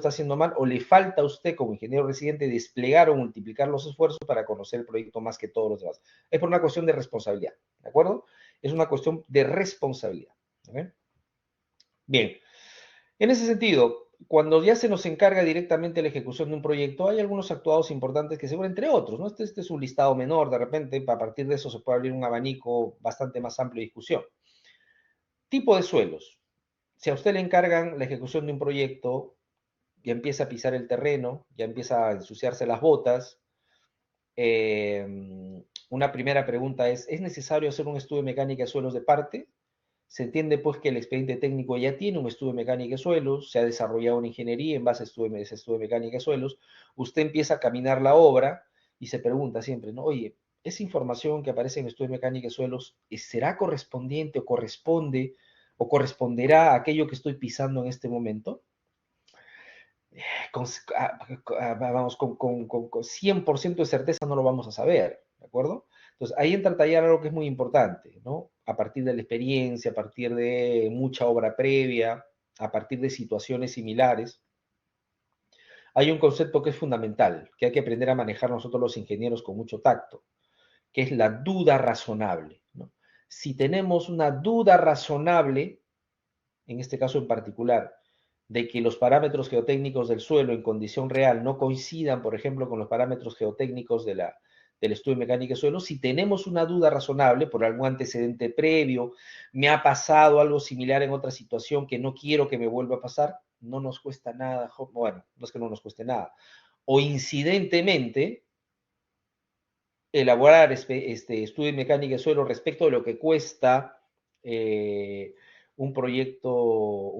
haciendo mal o le falta a usted como ingeniero residente desplegar o multiplicar los esfuerzos para conocer el proyecto más que todos los demás. Es por una cuestión de responsabilidad, ¿de acuerdo? Es una cuestión de responsabilidad. ¿Okay? Bien, en ese sentido, cuando ya se nos encarga directamente la ejecución de un proyecto, hay algunos actuados importantes que se ven, entre otros, ¿no? Este es un listado menor, de repente, a partir de eso se puede abrir un abanico bastante más amplio de discusión. Tipo de suelos. Si a usted le encargan la ejecución de un proyecto, ya empieza a pisar el terreno, ya empieza a ensuciarse las botas, una primera pregunta ¿es necesario hacer un estudio de mecánica de suelos de parte? Se entiende pues que el expediente técnico ya tiene un estudio de mecánica de suelos, se ha desarrollado una ingeniería en base a ese estudio de mecánica de suelos, usted empieza a caminar la obra y se pregunta siempre, ¿no? Oye, esa información que aparece en el estudio de mecánica de suelos, ¿será correspondiente o corresponde o corresponderá a aquello que estoy pisando en este momento? Vamos, con 100% de certeza no lo vamos a saber, ¿de acuerdo? Entonces, ahí entra a tallar algo que es muy importante, ¿no? A partir de la experiencia, a partir de mucha obra previa, a partir de situaciones similares, hay un concepto que es fundamental, que hay que aprender a manejar nosotros los ingenieros con mucho tacto, que es la duda razonable, ¿no? Si tenemos una duda razonable en este caso en particular, de que los parámetros geotécnicos del suelo en condición real no coincidan, por ejemplo, con los parámetros geotécnicos del estudio de mecánica de suelo, si tenemos una duda razonable por algún antecedente previo, me ha pasado algo similar en otra situación que no quiero que me vuelva a pasar, no nos cuesta nada, bueno, no es que no nos cueste nada, o incidentemente, elaborar este estudio de mecánica de suelo respecto de lo que cuesta un proyecto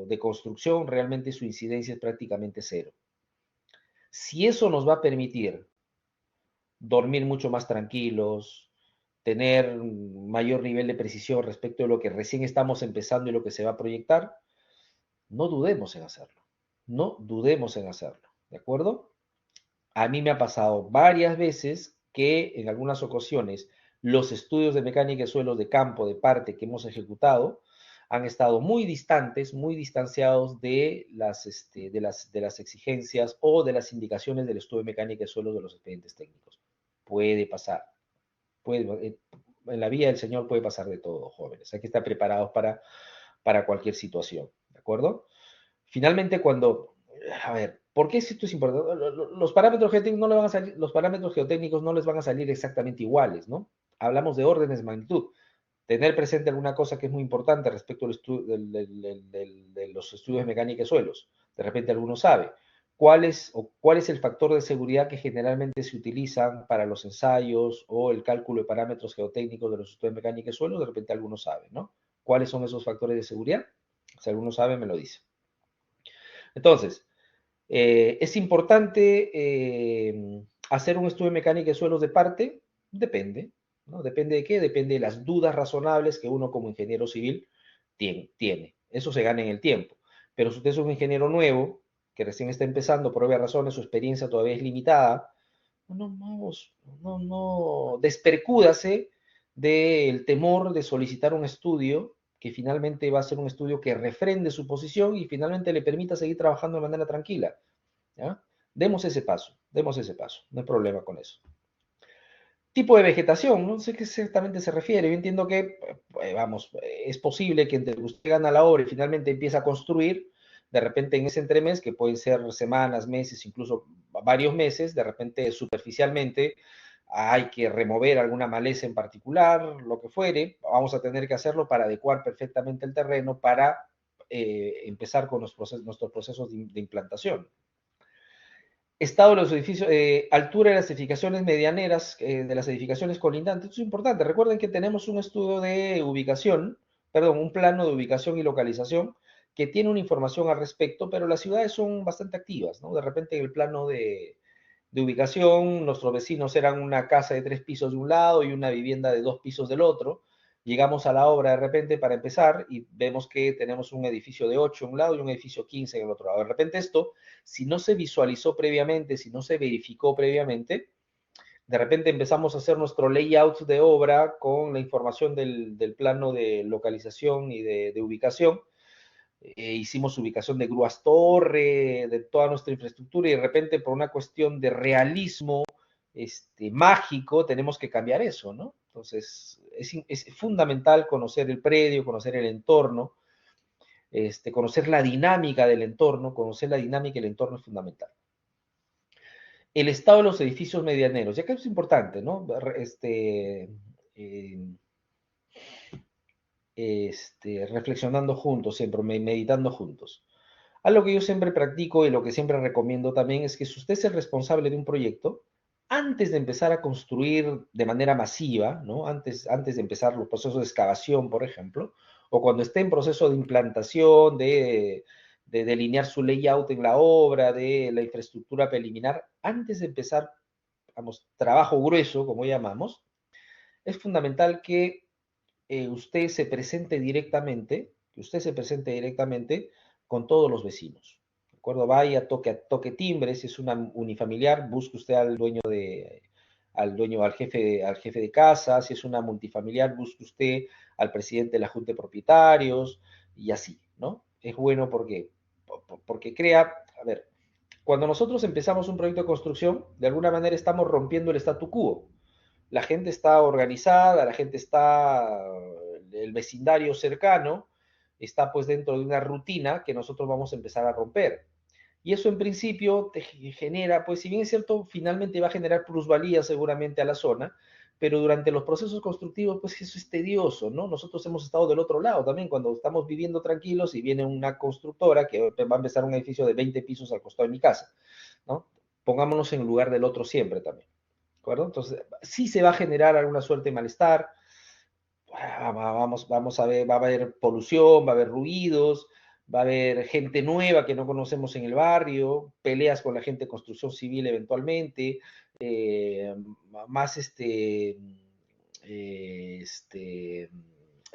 de construcción, realmente su incidencia es prácticamente cero. Si eso nos va a permitir dormir mucho más tranquilos, tener mayor nivel de precisión respecto de lo que recién estamos empezando y lo que se va a proyectar, no dudemos en hacerlo. No dudemos en hacerlo, ¿de acuerdo? A mí me ha pasado varias veces que en algunas ocasiones los estudios de mecánica de suelos de campo, de parte que hemos ejecutado, han estado muy distantes, muy distanciados de las exigencias o de las indicaciones del estudio de mecánica de suelos de los expedientes técnicos. Puede pasar. En la vida del Señor puede pasar de todo, jóvenes. Hay que estar preparados para cualquier situación, ¿de acuerdo? Finalmente, a ver, ¿por qué esto es importante? Los parámetros geotécnicos no le van a salir, los parámetros geotécnicos no les van a salir exactamente iguales, ¿no? Hablamos de órdenes de magnitud. Tener presente alguna cosa que es muy importante respecto al de los estudios de mecánica de suelos. De repente alguno sabe. ¿Cuál es el factor de seguridad que generalmente se utilizan para los ensayos o el cálculo de parámetros geotécnicos de los estudios de mecánica de suelos? De repente alguno sabe, ¿no? ¿Cuáles son esos factores de seguridad? Si alguno sabe, me lo dice. Entonces, ¿es importante hacer un estudio de mecánica de suelos de parte? Depende, ¿no? ¿Depende de qué? Depende de las dudas razonables que uno como ingeniero civil tiene. Eso se gana en el tiempo. Pero si usted es un ingeniero nuevo, que recién está empezando, por obvias razones, su experiencia todavía es limitada, no despercúdase del temor de solicitar un estudio que finalmente va a ser un estudio que refrende su posición y finalmente le permita seguir trabajando de manera tranquila, ¿ya? Demos ese paso, no hay problema con eso. Tipo de vegetación, no sé qué exactamente se refiere, yo entiendo que, es posible que entre usted gana la obra y finalmente empieza a construir, de repente en ese entremés, que pueden ser semanas, meses, incluso varios meses, de repente superficialmente hay que remover alguna maleza en particular, lo que fuere, vamos a tener que hacerlo para adecuar perfectamente el terreno para empezar con nuestros procesos de implantación. Estado de los edificios, altura de las edificaciones medianeras, de las edificaciones colindantes, esto es importante. Recuerden que tenemos un estudio de ubicación, un plano de ubicación y localización que tiene una información al respecto, pero las ciudades son bastante activas, ¿no? De repente en el plano de ubicación, nuestros vecinos eran una casa de 3 pisos de un lado y una vivienda de 2 pisos del otro. Llegamos a la obra de repente para empezar y vemos que tenemos un edificio de 8 en un lado y un edificio 15 en el otro lado. De repente esto, si no se visualizó previamente, si no se verificó previamente, de repente empezamos a hacer nuestro layout de obra con la información del plano de localización y de ubicación. Hicimos ubicación de grúas torre, de toda nuestra infraestructura y de repente por una cuestión de realismo mágico tenemos que cambiar eso, ¿no? Entonces es fundamental conocer el predio, conocer el entorno, conocer la dinámica del entorno, conocer la dinámica del entorno es fundamental. El estado de los edificios medianeros, ya que es importante, ¿no? Reflexionando juntos, siempre meditando juntos. Algo que yo siempre practico y lo que siempre recomiendo también es que si usted es el responsable de un proyecto, antes de empezar a construir de manera masiva, ¿no? Antes de empezar los procesos de excavación, por ejemplo, o cuando esté en proceso de implantación, de delinear su layout en la obra, de la infraestructura preliminar, antes de empezar, trabajo grueso, como llamamos, es fundamental que usted se presente directamente, con todos los vecinos. ¿De acuerdo? Vaya, toque timbre, si es una unifamiliar, busque usted al jefe de casa, si es una multifamiliar, busque usted al presidente de la junta de propietarios, y así, ¿no? Es bueno porque crea, cuando nosotros empezamos un proyecto de construcción, de alguna manera estamos rompiendo el statu quo. La gente está organizada, el vecindario cercano, está pues dentro de una rutina que nosotros vamos a empezar a romper. Y eso en principio te genera, pues si bien es cierto, finalmente va a generar plusvalía seguramente a la zona, pero durante los procesos constructivos, pues eso es tedioso, ¿no? Nosotros hemos estado del otro lado también, cuando estamos viviendo tranquilos y viene una constructora que va a empezar un edificio de 20 pisos al costado de mi casa, ¿no? Pongámonos en el lugar del otro siempre también, ¿de acuerdo? Entonces, sí se va a generar alguna suerte de malestar, vamos a ver, va a haber polución, va a haber ruidos, va a haber gente nueva que no conocemos en el barrio, peleas con la gente de construcción civil eventualmente, más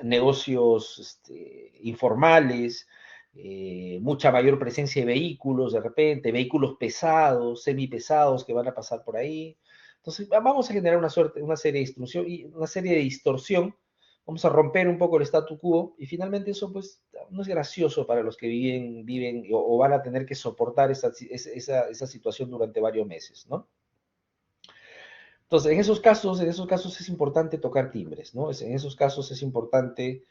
negocios informales, mucha mayor presencia de vehículos de repente, vehículos pesados, semipesados que van a pasar por ahí. Entonces vamos a generar una serie de distorsión, vamos a romper un poco el statu quo y finalmente eso pues no es gracioso para los que viven o van a tener que soportar esa situación durante varios meses, ¿no? Entonces, en esos casos es importante tocar timbres, ¿no? En esos casos es importante,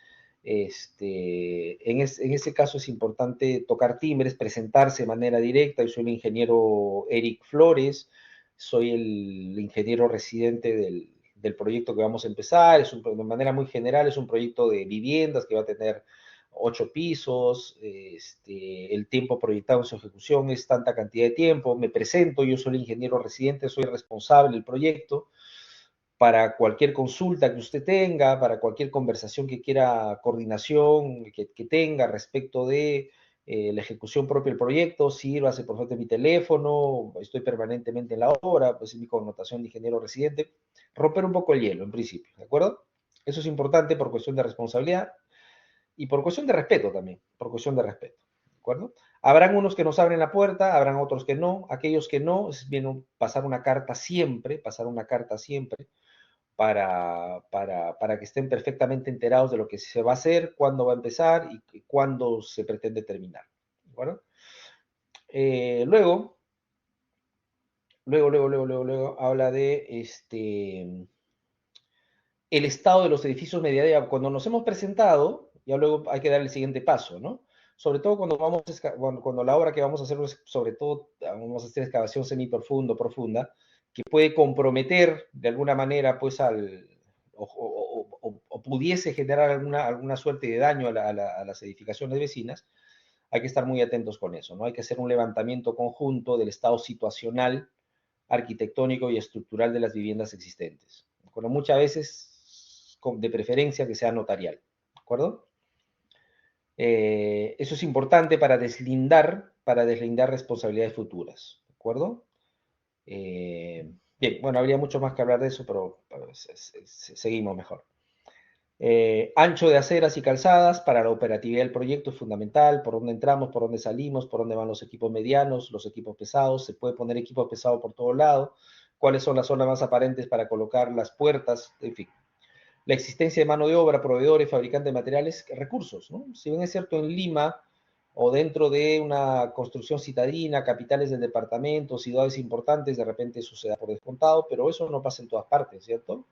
en ese caso es importante tocar timbres, presentarse de manera directa. Yo soy el ingeniero Eric Flores, soy el ingeniero residente del proyecto que vamos a empezar. De manera muy general, es un proyecto de viviendas que va a tener 8 pisos, el tiempo proyectado en su ejecución es tanta cantidad de tiempo. Me presento, yo soy el ingeniero residente, soy responsable del proyecto. Para cualquier consulta que usted tenga, para cualquier conversación que quiera, coordinación que tenga respecto de la ejecución propia del proyecto, sírvase por favor de mi teléfono, estoy permanentemente en la obra, pues es mi connotación de ingeniero residente, romper un poco el hielo en principio, ¿de acuerdo? Eso es importante por cuestión de responsabilidad y por cuestión de respeto también, por cuestión de respeto, ¿de acuerdo? Habrán unos que nos abren la puerta, habrán otros que no, aquellos que no, es bien pasar una carta siempre, para que estén perfectamente enterados de lo que se va a hacer, cuándo va a empezar y cuándo se pretende terminar. ¿De acuerdo? Luego habla de el estado de los edificios mediados. Cuando nos hemos presentado, ya luego hay que dar el siguiente paso, ¿no? Sobre todo cuando la obra que vamos a hacer, sobre todo vamos a hacer excavación profunda, que puede comprometer de alguna manera, pues, o pudiese generar alguna suerte de daño a las edificaciones vecinas, hay que estar muy atentos con eso, ¿no? Hay que hacer un levantamiento conjunto del estado situacional, arquitectónico y estructural de las viviendas existentes. Bueno, muchas veces, de preferencia, que sea notarial, ¿de acuerdo? Eso es importante para deslindar responsabilidades futuras, ¿de acuerdo? Bien, bueno, habría mucho más que hablar de eso, pero seguimos mejor. Ancho de aceras y calzadas para la operatividad del proyecto es fundamental, por dónde entramos, por dónde salimos, por dónde van los equipos medianos, los equipos pesados, se puede poner equipos pesados por todo lado, cuáles son las zonas más aparentes para colocar las puertas, en fin. La existencia de mano de obra, proveedores, fabricantes de materiales, recursos, ¿no? Si bien es cierto en Lima o dentro de una construcción citadina, capitales del departamento, ciudades importantes, de repente eso se da por descontado, pero eso no pasa en todas partes, ¿cierto?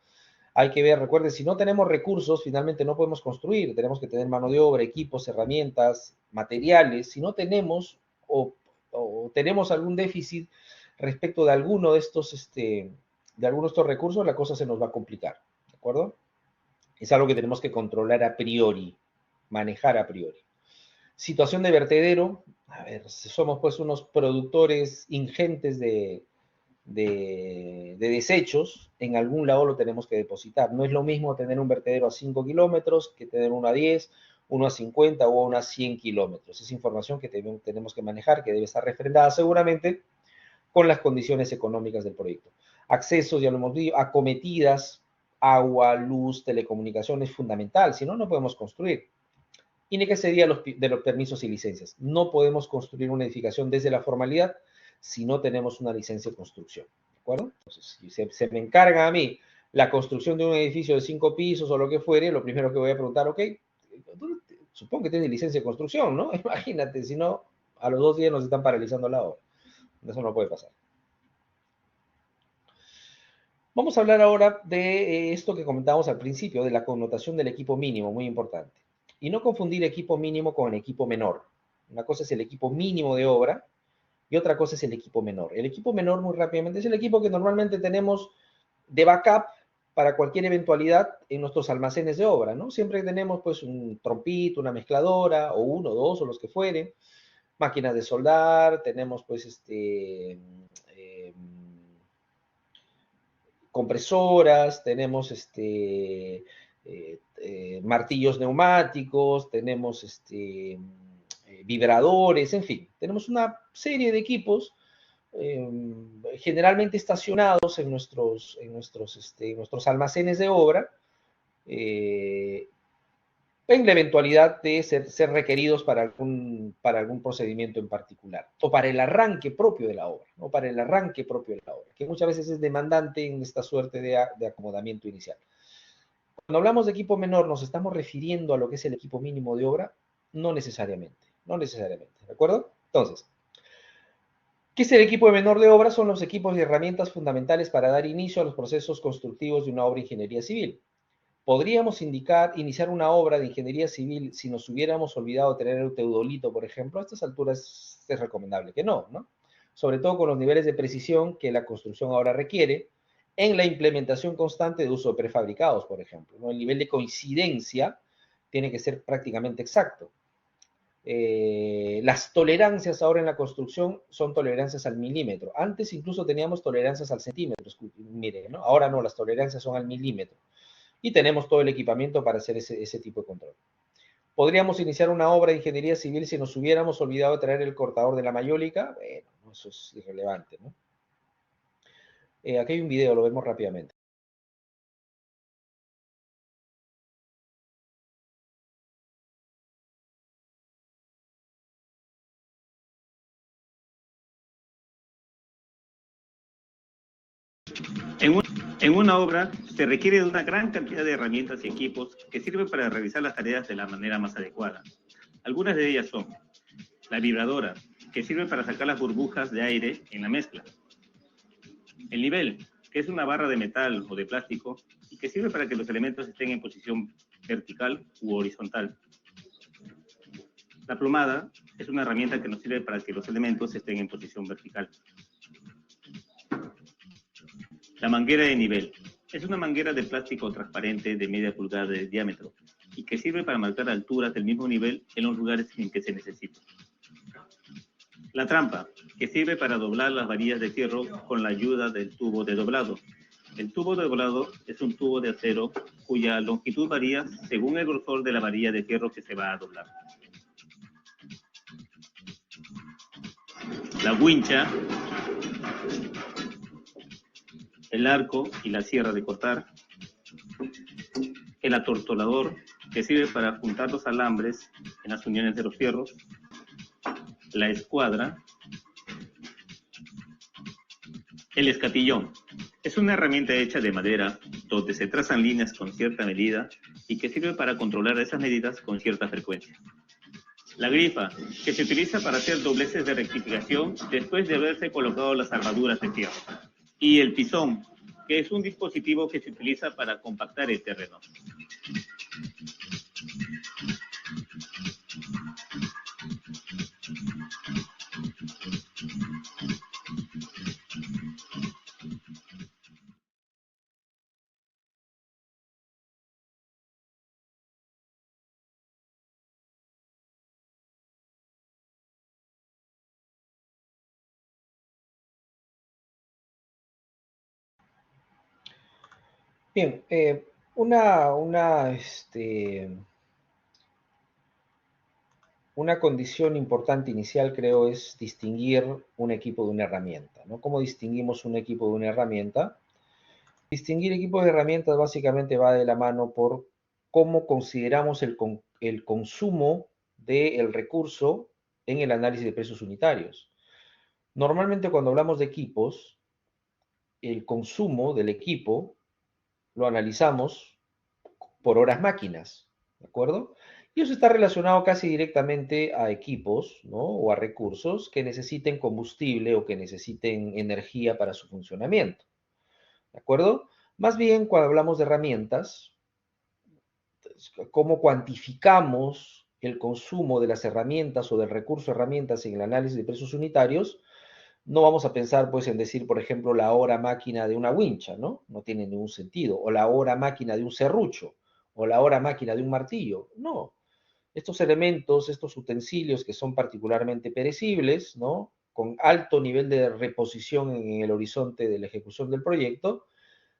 Hay que ver, recuerden, si no tenemos recursos, finalmente no podemos construir, tenemos que tener mano de obra, equipos, herramientas, materiales. Si no tenemos o tenemos algún déficit respecto de alguno de estos, recursos, la cosa se nos va a complicar, ¿de acuerdo? Es algo que tenemos que controlar a priori, manejar a priori. Situación de vertedero, a ver, somos pues unos productores ingentes de desechos, en algún lado lo tenemos que depositar. No es lo mismo tener un vertedero a 5 kilómetros que tener uno a 10, uno a 50 o uno a 100 kilómetros. Es información que tenemos que manejar, que debe estar refrendada seguramente con las condiciones económicas del proyecto. Accesos, ya lo hemos dicho, acometidas, agua, luz, telecomunicaciones, fundamental, si no, no podemos construir. Y ni que se diga de los permisos y licencias. No podemos construir una edificación desde la formalidad si no tenemos una licencia de construcción, ¿de acuerdo? Entonces, si se me encarga a mí la construcción de un edificio de 5 pisos o lo que fuere, lo primero que voy a preguntar, ok, supongo que tiene licencia de construcción, ¿no? Imagínate, si no, a los 2 días nos están paralizando la obra. Eso no puede pasar. Vamos a hablar ahora de esto que comentábamos al principio, de la connotación del equipo mínimo, muy importante. Y no confundir equipo mínimo con equipo menor. Una cosa es el equipo mínimo de obra y otra cosa es el equipo menor. El equipo menor, muy rápidamente, es el equipo que normalmente tenemos de backup para cualquier eventualidad en nuestros almacenes de obra, ¿no? Siempre tenemos pues un trompito, una mezcladora, o uno, dos, o los que fueren, máquinas de soldar, tenemos pues compresoras, tenemos martillos neumáticos, tenemos vibradores, en fin, tenemos una serie de equipos generalmente estacionados en nuestros almacenes de obra, en la eventualidad de ser requeridos para algún procedimiento en particular, o para el arranque propio de la obra, ¿no? Para el arranque propio de la obra, que muchas veces es demandante en esta suerte de acomodamiento inicial. Cuando hablamos de equipo menor, ¿nos estamos refiriendo a lo que es el equipo mínimo de obra? No necesariamente, ¿de acuerdo? Entonces, ¿qué es el equipo de menor de obra? Son los equipos y herramientas fundamentales para dar inicio a los procesos constructivos de una obra de ingeniería civil. ¿Podríamos iniciar una obra de ingeniería civil si nos hubiéramos olvidado de tener el teodolito, por ejemplo? A estas alturas es recomendable que no, ¿no? Sobre todo con los niveles de precisión que la construcción ahora requiere en la implementación constante de uso de prefabricados, por ejemplo, ¿no? El nivel de coincidencia tiene que ser prácticamente exacto. Las tolerancias ahora en la construcción son tolerancias al milímetro. Antes incluso teníamos tolerancias al centímetro, mire, ¿no? Ahora no, las tolerancias son al milímetro. Y tenemos todo el equipamiento para hacer ese tipo de control. ¿Podríamos iniciar una obra de ingeniería civil si nos hubiéramos olvidado de traer el cortador de la mayólica? Bueno, eso es irrelevante, ¿no? Aquí hay un video, lo vemos rápidamente. En una obra se requiere de una gran cantidad de herramientas y equipos que sirven para realizar las tareas de la manera más adecuada. Algunas de ellas son la vibradora, que sirve para sacar las burbujas de aire en la mezcla. El nivel, que es una barra de metal o de plástico y que sirve para que los elementos estén en posición vertical u horizontal. La plomada es una herramienta que nos sirve para que los elementos estén en posición vertical. La manguera de nivel es una manguera de plástico transparente de media pulgada de diámetro y que sirve para marcar alturas del mismo nivel en los lugares en que se necesita. La trampa, que sirve para doblar las varillas de fierro con la ayuda del tubo de doblado. El tubo de doblado es un tubo de acero cuya longitud varía según el grosor de la varilla de fierro que se va a doblar. La wincha, el arco y la sierra de cortar, el atortolador, que sirve para juntar los alambres en las uniones de los fierros, la escuadra, el escatillón. Es una herramienta hecha de madera donde se trazan líneas con cierta medida y que sirve para controlar esas medidas con cierta frecuencia. La grifa, que se utiliza para hacer dobleces de rectificación después de haberse colocado las armaduras de fierro. Y el pisón, que es un dispositivo que se utiliza para compactar el terreno. Bien, una condición importante inicial, creo, es distinguir un equipo de una herramienta, ¿no? ¿Cómo distinguimos un equipo de una herramienta? Distinguir equipos de herramientas básicamente va de la mano por cómo consideramos el consumo del recurso en el análisis de precios unitarios. Normalmente cuando hablamos de equipos, el consumo del equipo lo analizamos por horas máquinas, ¿de acuerdo? Y eso está relacionado casi directamente a equipos, ¿no? O a recursos que necesiten combustible o que necesiten energía para su funcionamiento, ¿de acuerdo? Más bien, cuando hablamos de herramientas, cómo cuantificamos el consumo de las herramientas o del recurso herramientas en el análisis de precios unitarios, no vamos a pensar pues en decir, por ejemplo, la hora máquina de una wincha, ¿no? No tiene ningún sentido. O la hora máquina de un serrucho, o la hora máquina de un martillo. No. Estos elementos, estos utensilios que son particularmente perecibles, ¿no? Con alto nivel de reposición en el horizonte de la ejecución del proyecto,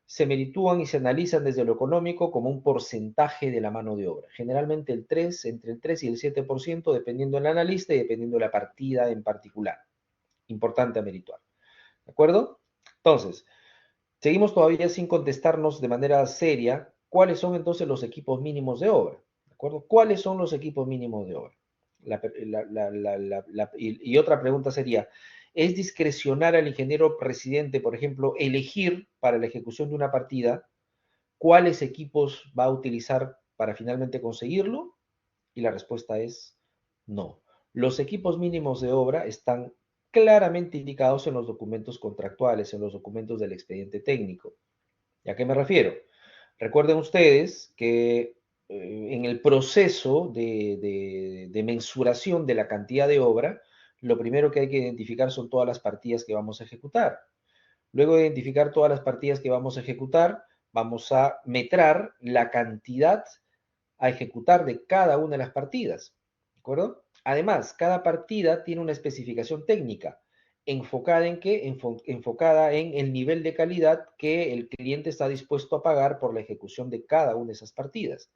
se meritúan y se analizan desde lo económico como un porcentaje de la mano de obra. Generalmente entre el 3 y el 7%, dependiendo del analista y dependiendo de la partida en particular. Importante amerituar. ¿De acuerdo? Entonces, seguimos todavía sin contestarnos de manera seria cuáles son entonces los equipos mínimos de obra. ¿De acuerdo? ¿Cuáles son los equipos mínimos de obra? Y otra pregunta sería, ¿es discrecional al ingeniero presidente, por ejemplo, elegir para la ejecución de una partida cuáles equipos va a utilizar para finalmente conseguirlo? Y la respuesta es no. Los equipos mínimos de obra están claramente indicados en los documentos contractuales, en los documentos del expediente técnico. ¿Y a qué me refiero? Recuerden ustedes que en el proceso de mensuración de la cantidad de obra, lo primero que hay que identificar son todas las partidas que vamos a ejecutar. Luego de identificar todas las partidas que vamos a ejecutar, vamos a metrar la cantidad a ejecutar de cada una de las partidas. ¿De acuerdo? Además, cada partida tiene una especificación técnica. ¿Enfocada en qué? Enfocada en el nivel de calidad que el cliente está dispuesto a pagar por la ejecución de cada una de esas partidas.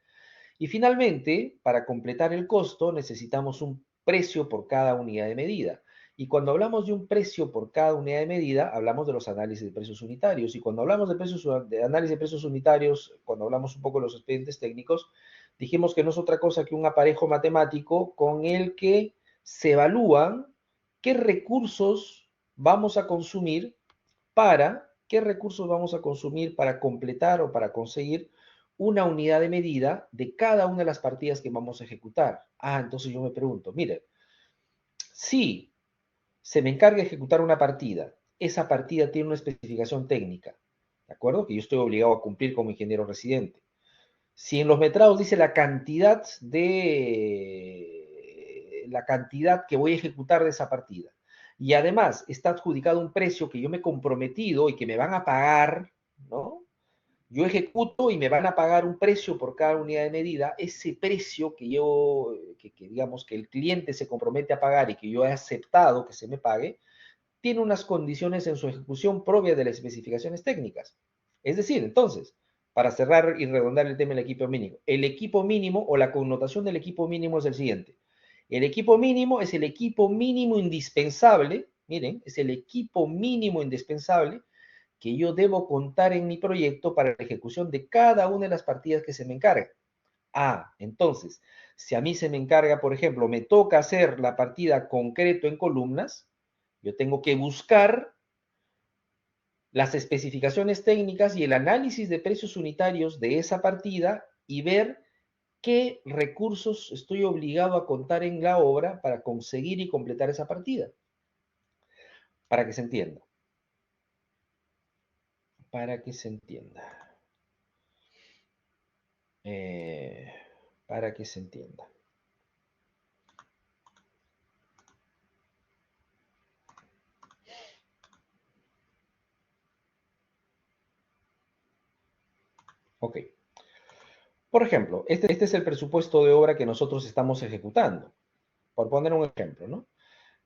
Y finalmente, para completar el costo, necesitamos un precio por cada unidad de medida. Y cuando hablamos de un precio por cada unidad de medida, hablamos de los análisis de precios unitarios. Y cuando hablamos de análisis de precios unitarios, cuando hablamos un poco de los expedientes técnicos, dijimos que no es otra cosa que un aparejo matemático con el que se evalúan qué recursos vamos a consumir para completar o para conseguir una unidad de medida de cada una de las partidas que vamos a ejecutar. Entonces yo me pregunto, mire, si se me encarga de ejecutar una partida, esa partida tiene una especificación técnica, ¿de acuerdo? Que yo estoy obligado a cumplir como ingeniero residente. Si en los metrados dice la cantidad que voy a ejecutar de esa partida, y además está adjudicado un precio que yo me he comprometido y que me van a pagar, ¿no? Yo ejecuto y me van a pagar un precio por cada unidad de medida. Ese precio que digamos que el cliente se compromete a pagar y que yo he aceptado que se me pague, tiene unas condiciones en su ejecución propias de las especificaciones técnicas. Es decir, entonces, para cerrar y redondar el tema del equipo mínimo o la connotación del equipo mínimo es el siguiente. El equipo mínimo es el equipo mínimo indispensable, miren, es el equipo mínimo indispensable que yo debo contar en mi proyecto para la ejecución de cada una de las partidas que se me encarga. Entonces, si a mí se me encarga, por ejemplo, me toca hacer la partida concreto en columnas, yo tengo que buscar las especificaciones técnicas y el análisis de precios unitarios de esa partida y ver qué recursos estoy obligado a contar en la obra para conseguir y completar esa partida. Para que se entienda. Para que se entienda. Para que se entienda. Ok. Por ejemplo, este es el presupuesto de obra que nosotros estamos ejecutando. Por poner un ejemplo, ¿no?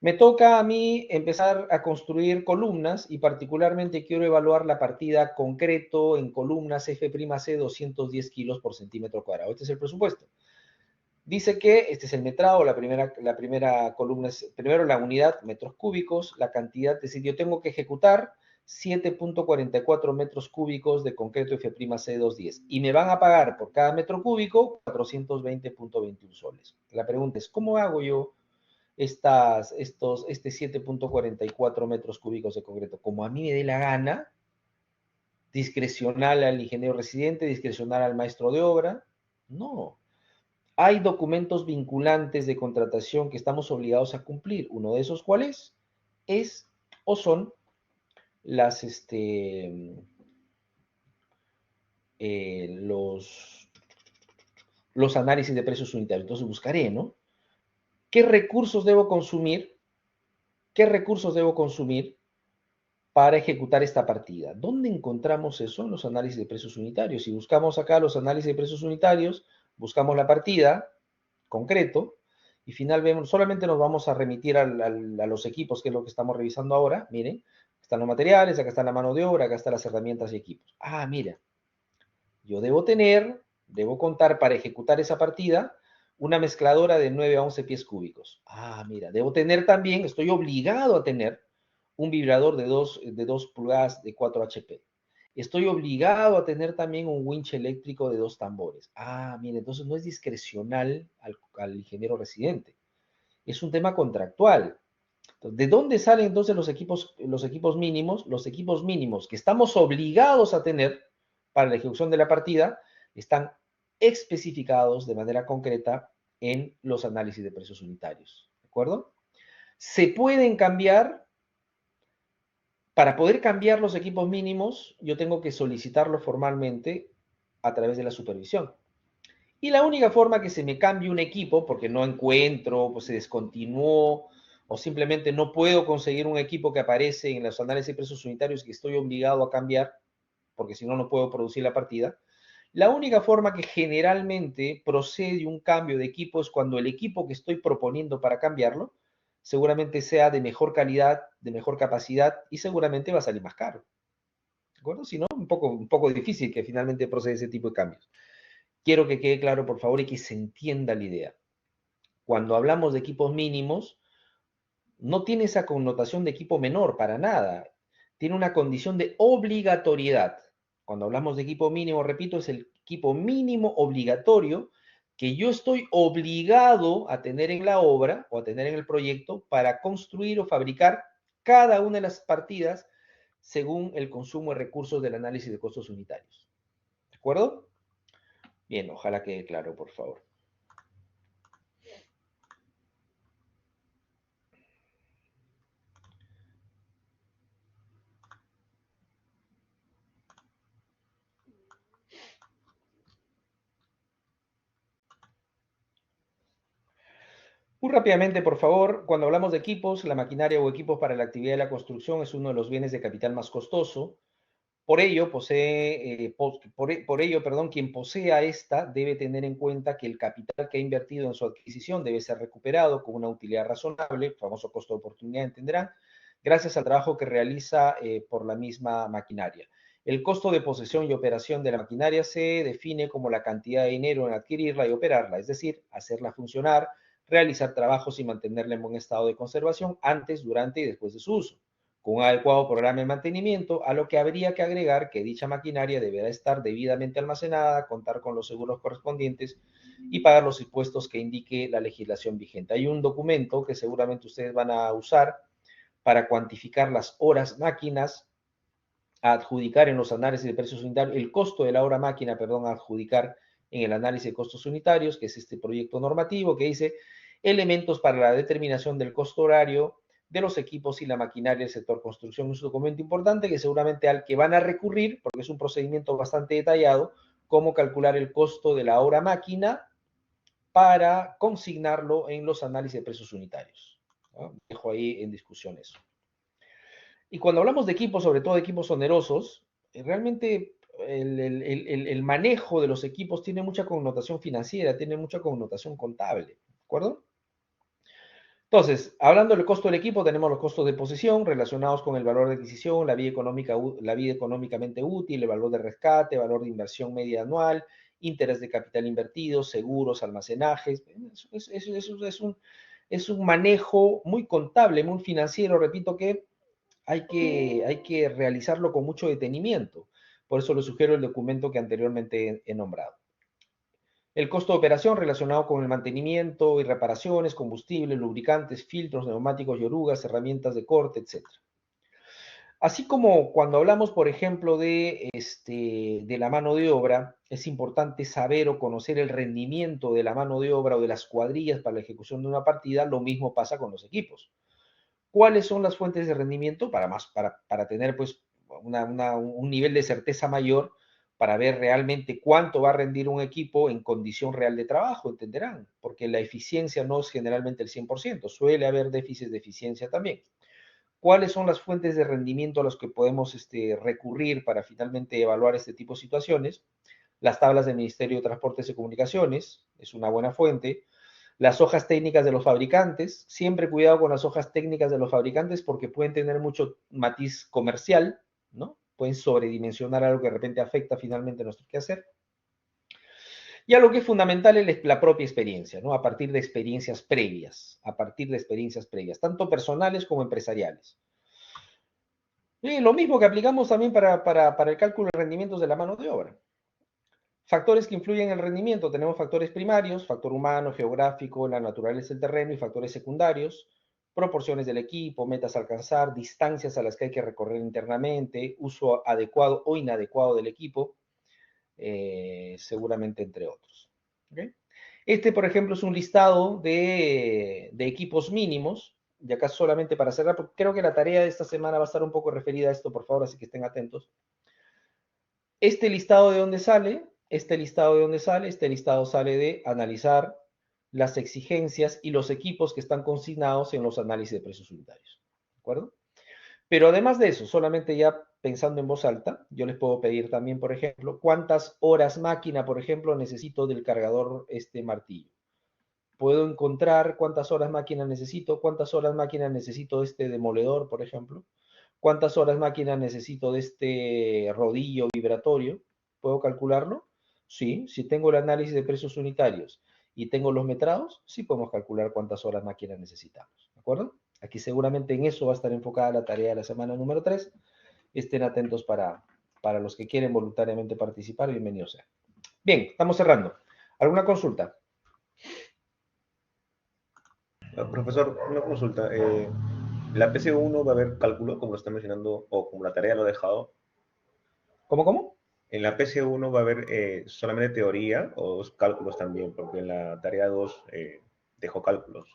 Me toca a mí empezar a construir columnas y particularmente quiero evaluar la partida concreto en columnas F'C 210 kilos por centímetro cuadrado. Este es el presupuesto. Dice que este es el metrado, la primera columna es, primero la unidad, metros cúbicos, la cantidad, es decir, yo tengo que ejecutar 7.44 metros cúbicos de concreto F'C 210 y me van a pagar por cada metro cúbico 420.21 soles. La pregunta es, ¿cómo hago yo este 7.44 metros cúbicos de concreto? Como a mí me dé la gana, discrecional al ingeniero residente, discrecional al maestro de obra. No. Hay documentos vinculantes de contratación que estamos obligados a cumplir. Uno de esos, ¿cuál es? Son las, los análisis de precios unitarios. Entonces buscaré, ¿no? ¿Qué recursos debo consumir? ¿Qué recursos debo consumir para ejecutar esta partida? ¿Dónde encontramos eso? En los análisis de precios unitarios. Si buscamos acá los análisis de precios unitarios, buscamos la partida, concreto, y finalmente solamente nos vamos a remitir a los equipos, que es lo que estamos revisando ahora. Miren, están los materiales, acá está la mano de obra, acá están las herramientas y equipos. Ah, mira, yo debo contar para ejecutar esa partida una mezcladora de 9 a 11 pies cúbicos. Ah, mira, debo tener también, estoy obligado a tener un vibrador de 2 pulgadas de 4 HP. Estoy obligado a tener también un winch eléctrico de 2 tambores. Ah, mire, entonces no es discrecional al ingeniero residente. Es un tema contractual. Entonces, ¿de dónde salen entonces los equipos mínimos? Los equipos mínimos que estamos obligados a tener para la ejecución de la partida están especificados de manera concreta en los análisis de precios unitarios. ¿De acuerdo? Se pueden cambiar. Para poder cambiar los equipos mínimos, yo tengo que solicitarlo formalmente a través de la supervisión. Y la única forma que se me cambie un equipo, porque no encuentro, pues se descontinuó, o simplemente no puedo conseguir un equipo que aparece en los análisis de precios unitarios que estoy obligado a cambiar, porque si no, no puedo producir la partida. La única forma que generalmente procede un cambio de equipo es cuando el equipo que estoy proponiendo para cambiarlo seguramente sea de mejor calidad, de mejor capacidad y seguramente va a salir más caro. ¿De acuerdo? Si no, un poco difícil que finalmente proceda ese tipo de cambios. Quiero que quede claro, por favor, y que se entienda la idea. Cuando hablamos de equipos mínimos, no tiene esa connotación de equipo menor para nada. Tiene una condición de obligatoriedad. Cuando hablamos de equipo mínimo, repito, es el equipo mínimo obligatorio que yo estoy obligado a tener en la obra o a tener en el proyecto para construir o fabricar cada una de las partidas según el consumo de recursos del análisis de costos unitarios. ¿De acuerdo? Bien, ojalá quede claro, por favor. Muy rápidamente, por favor, cuando hablamos de equipos, la maquinaria o equipos para la actividad de la construcción es uno de los bienes de capital más costoso. Por ello, quien posea esta debe tener en cuenta que el capital que ha invertido en su adquisición debe ser recuperado con una utilidad razonable, el famoso costo de oportunidad, entenderán, gracias al trabajo que realiza por la misma maquinaria. El costo de posesión y operación de la maquinaria se define como la cantidad de dinero en adquirirla y operarla, es decir, hacerla funcionar, realizar trabajos y mantenerla en buen estado de conservación antes, durante y después de su uso, con un adecuado programa de mantenimiento, a lo que habría que agregar que dicha maquinaria deberá estar debidamente almacenada, contar con los seguros correspondientes y pagar los impuestos que indique la legislación vigente. Hay un documento que seguramente ustedes van a usar para cuantificar las horas máquinas a adjudicar en los análisis de precios unitarios, el costo de la hora máquina, a adjudicar en el análisis de costos unitarios, que es este proyecto normativo que dice elementos para la determinación del costo horario de los equipos y la maquinaria del sector construcción. Es un documento importante que seguramente al que van a recurrir, porque es un procedimiento bastante detallado, cómo calcular el costo de la hora máquina para consignarlo en los análisis de precios unitarios. ¿No? Dejo ahí en discusión eso. Y cuando hablamos de equipos, sobre todo de equipos onerosos, realmente el manejo de los equipos tiene mucha connotación financiera, tiene mucha connotación contable, ¿de acuerdo? Entonces, hablando del costo del equipo, tenemos los costos de posesión relacionados con el valor de adquisición, la vida económicamente útil, el valor de rescate, valor de inversión media anual, interés de capital invertido, seguros, almacenajes. Es un manejo muy contable, muy financiero, repito, que hay que realizarlo con mucho detenimiento. Por eso les sugiero el documento que anteriormente he nombrado. El costo de operación relacionado con el mantenimiento y reparaciones, combustible, lubricantes, filtros, neumáticos y orugas, herramientas de corte, etc. Así como cuando hablamos, por ejemplo, de la mano de obra, es importante saber o conocer el rendimiento de la mano de obra o de las cuadrillas para la ejecución de una partida, lo mismo pasa con los equipos. ¿Cuáles son las fuentes de rendimiento? Para tener pues, un nivel de certeza mayor para ver realmente cuánto va a rendir un equipo en condición real de trabajo, entenderán, porque la eficiencia no es generalmente el 100%, suele haber déficits de eficiencia también. ¿Cuáles son las fuentes de rendimiento a las que podemos recurrir para finalmente evaluar este tipo de situaciones? Las tablas del Ministerio de Transportes y Comunicaciones es una buena fuente. Las hojas técnicas de los fabricantes, siempre cuidado con las hojas técnicas de los fabricantes porque pueden tener mucho matiz comercial, ¿no? Pueden sobredimensionar algo que de repente afecta finalmente nuestro quehacer. Y algo que es fundamental es la propia experiencia, ¿no? A partir de experiencias previas, tanto personales como empresariales. Y lo mismo que aplicamos también para el cálculo de rendimientos de la mano de obra. Factores que influyen en el rendimiento, tenemos factores primarios, factor humano, geográfico, la naturaleza del terreno y factores secundarios, proporciones del equipo, metas a alcanzar, distancias a las que hay que recorrer internamente, uso adecuado o inadecuado del equipo, seguramente entre otros. ¿Okay? Este, por ejemplo, es un listado de equipos mínimos, y acá solamente para cerrar, porque creo que la tarea de esta semana va a estar un poco referida a esto, por favor, así que estén atentos. Este listado de dónde sale, este listado sale de analizar las exigencias y los equipos que están consignados en los análisis de precios unitarios. ¿De acuerdo? Pero además de eso, solamente ya pensando en voz alta, yo les puedo pedir también, por ejemplo, cuántas horas máquina, por ejemplo, necesito del cargador martillo. Puedo encontrar cuántas horas máquina necesito, cuántas horas máquina necesito de este demoledor, por ejemplo. ¿Cuántas horas máquina necesito de este rodillo vibratorio? ¿Puedo calcularlo? Sí, si tengo el análisis de precios unitarios y tengo los metrados, sí podemos calcular cuántas horas máquina necesitamos. ¿De acuerdo? Aquí seguramente en eso va a estar enfocada la tarea de la semana número 3. Estén atentos para los que quieren voluntariamente participar. Bienvenidos sean. Bien, estamos cerrando. ¿Alguna consulta? Profesor, una consulta. ¿La PC1 va a haber cálculo, como lo está mencionando, o como la tarea lo ha dejado? ¿Cómo? ¿En la PC1 va a haber solamente teoría o cálculos también? Porque en la tarea 2 dejó cálculos.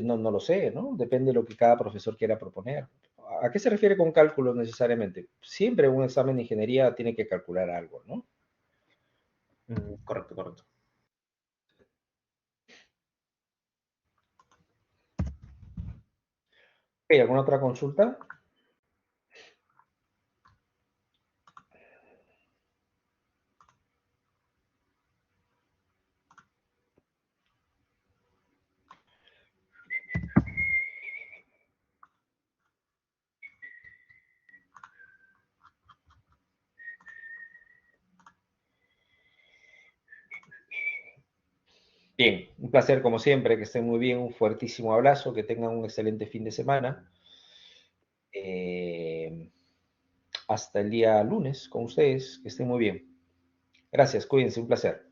No lo sé, ¿no? Depende de lo que cada profesor quiera proponer. ¿A qué se refiere con cálculos necesariamente? Siempre un examen de ingeniería tiene que calcular algo, ¿no? Correcto, correcto. ¿Alguna otra consulta? Bien, un placer como siempre, que estén muy bien, un fuertísimo abrazo, que tengan un excelente fin de semana. Hasta el día lunes con ustedes, que estén muy bien. Gracias, cuídense, un placer.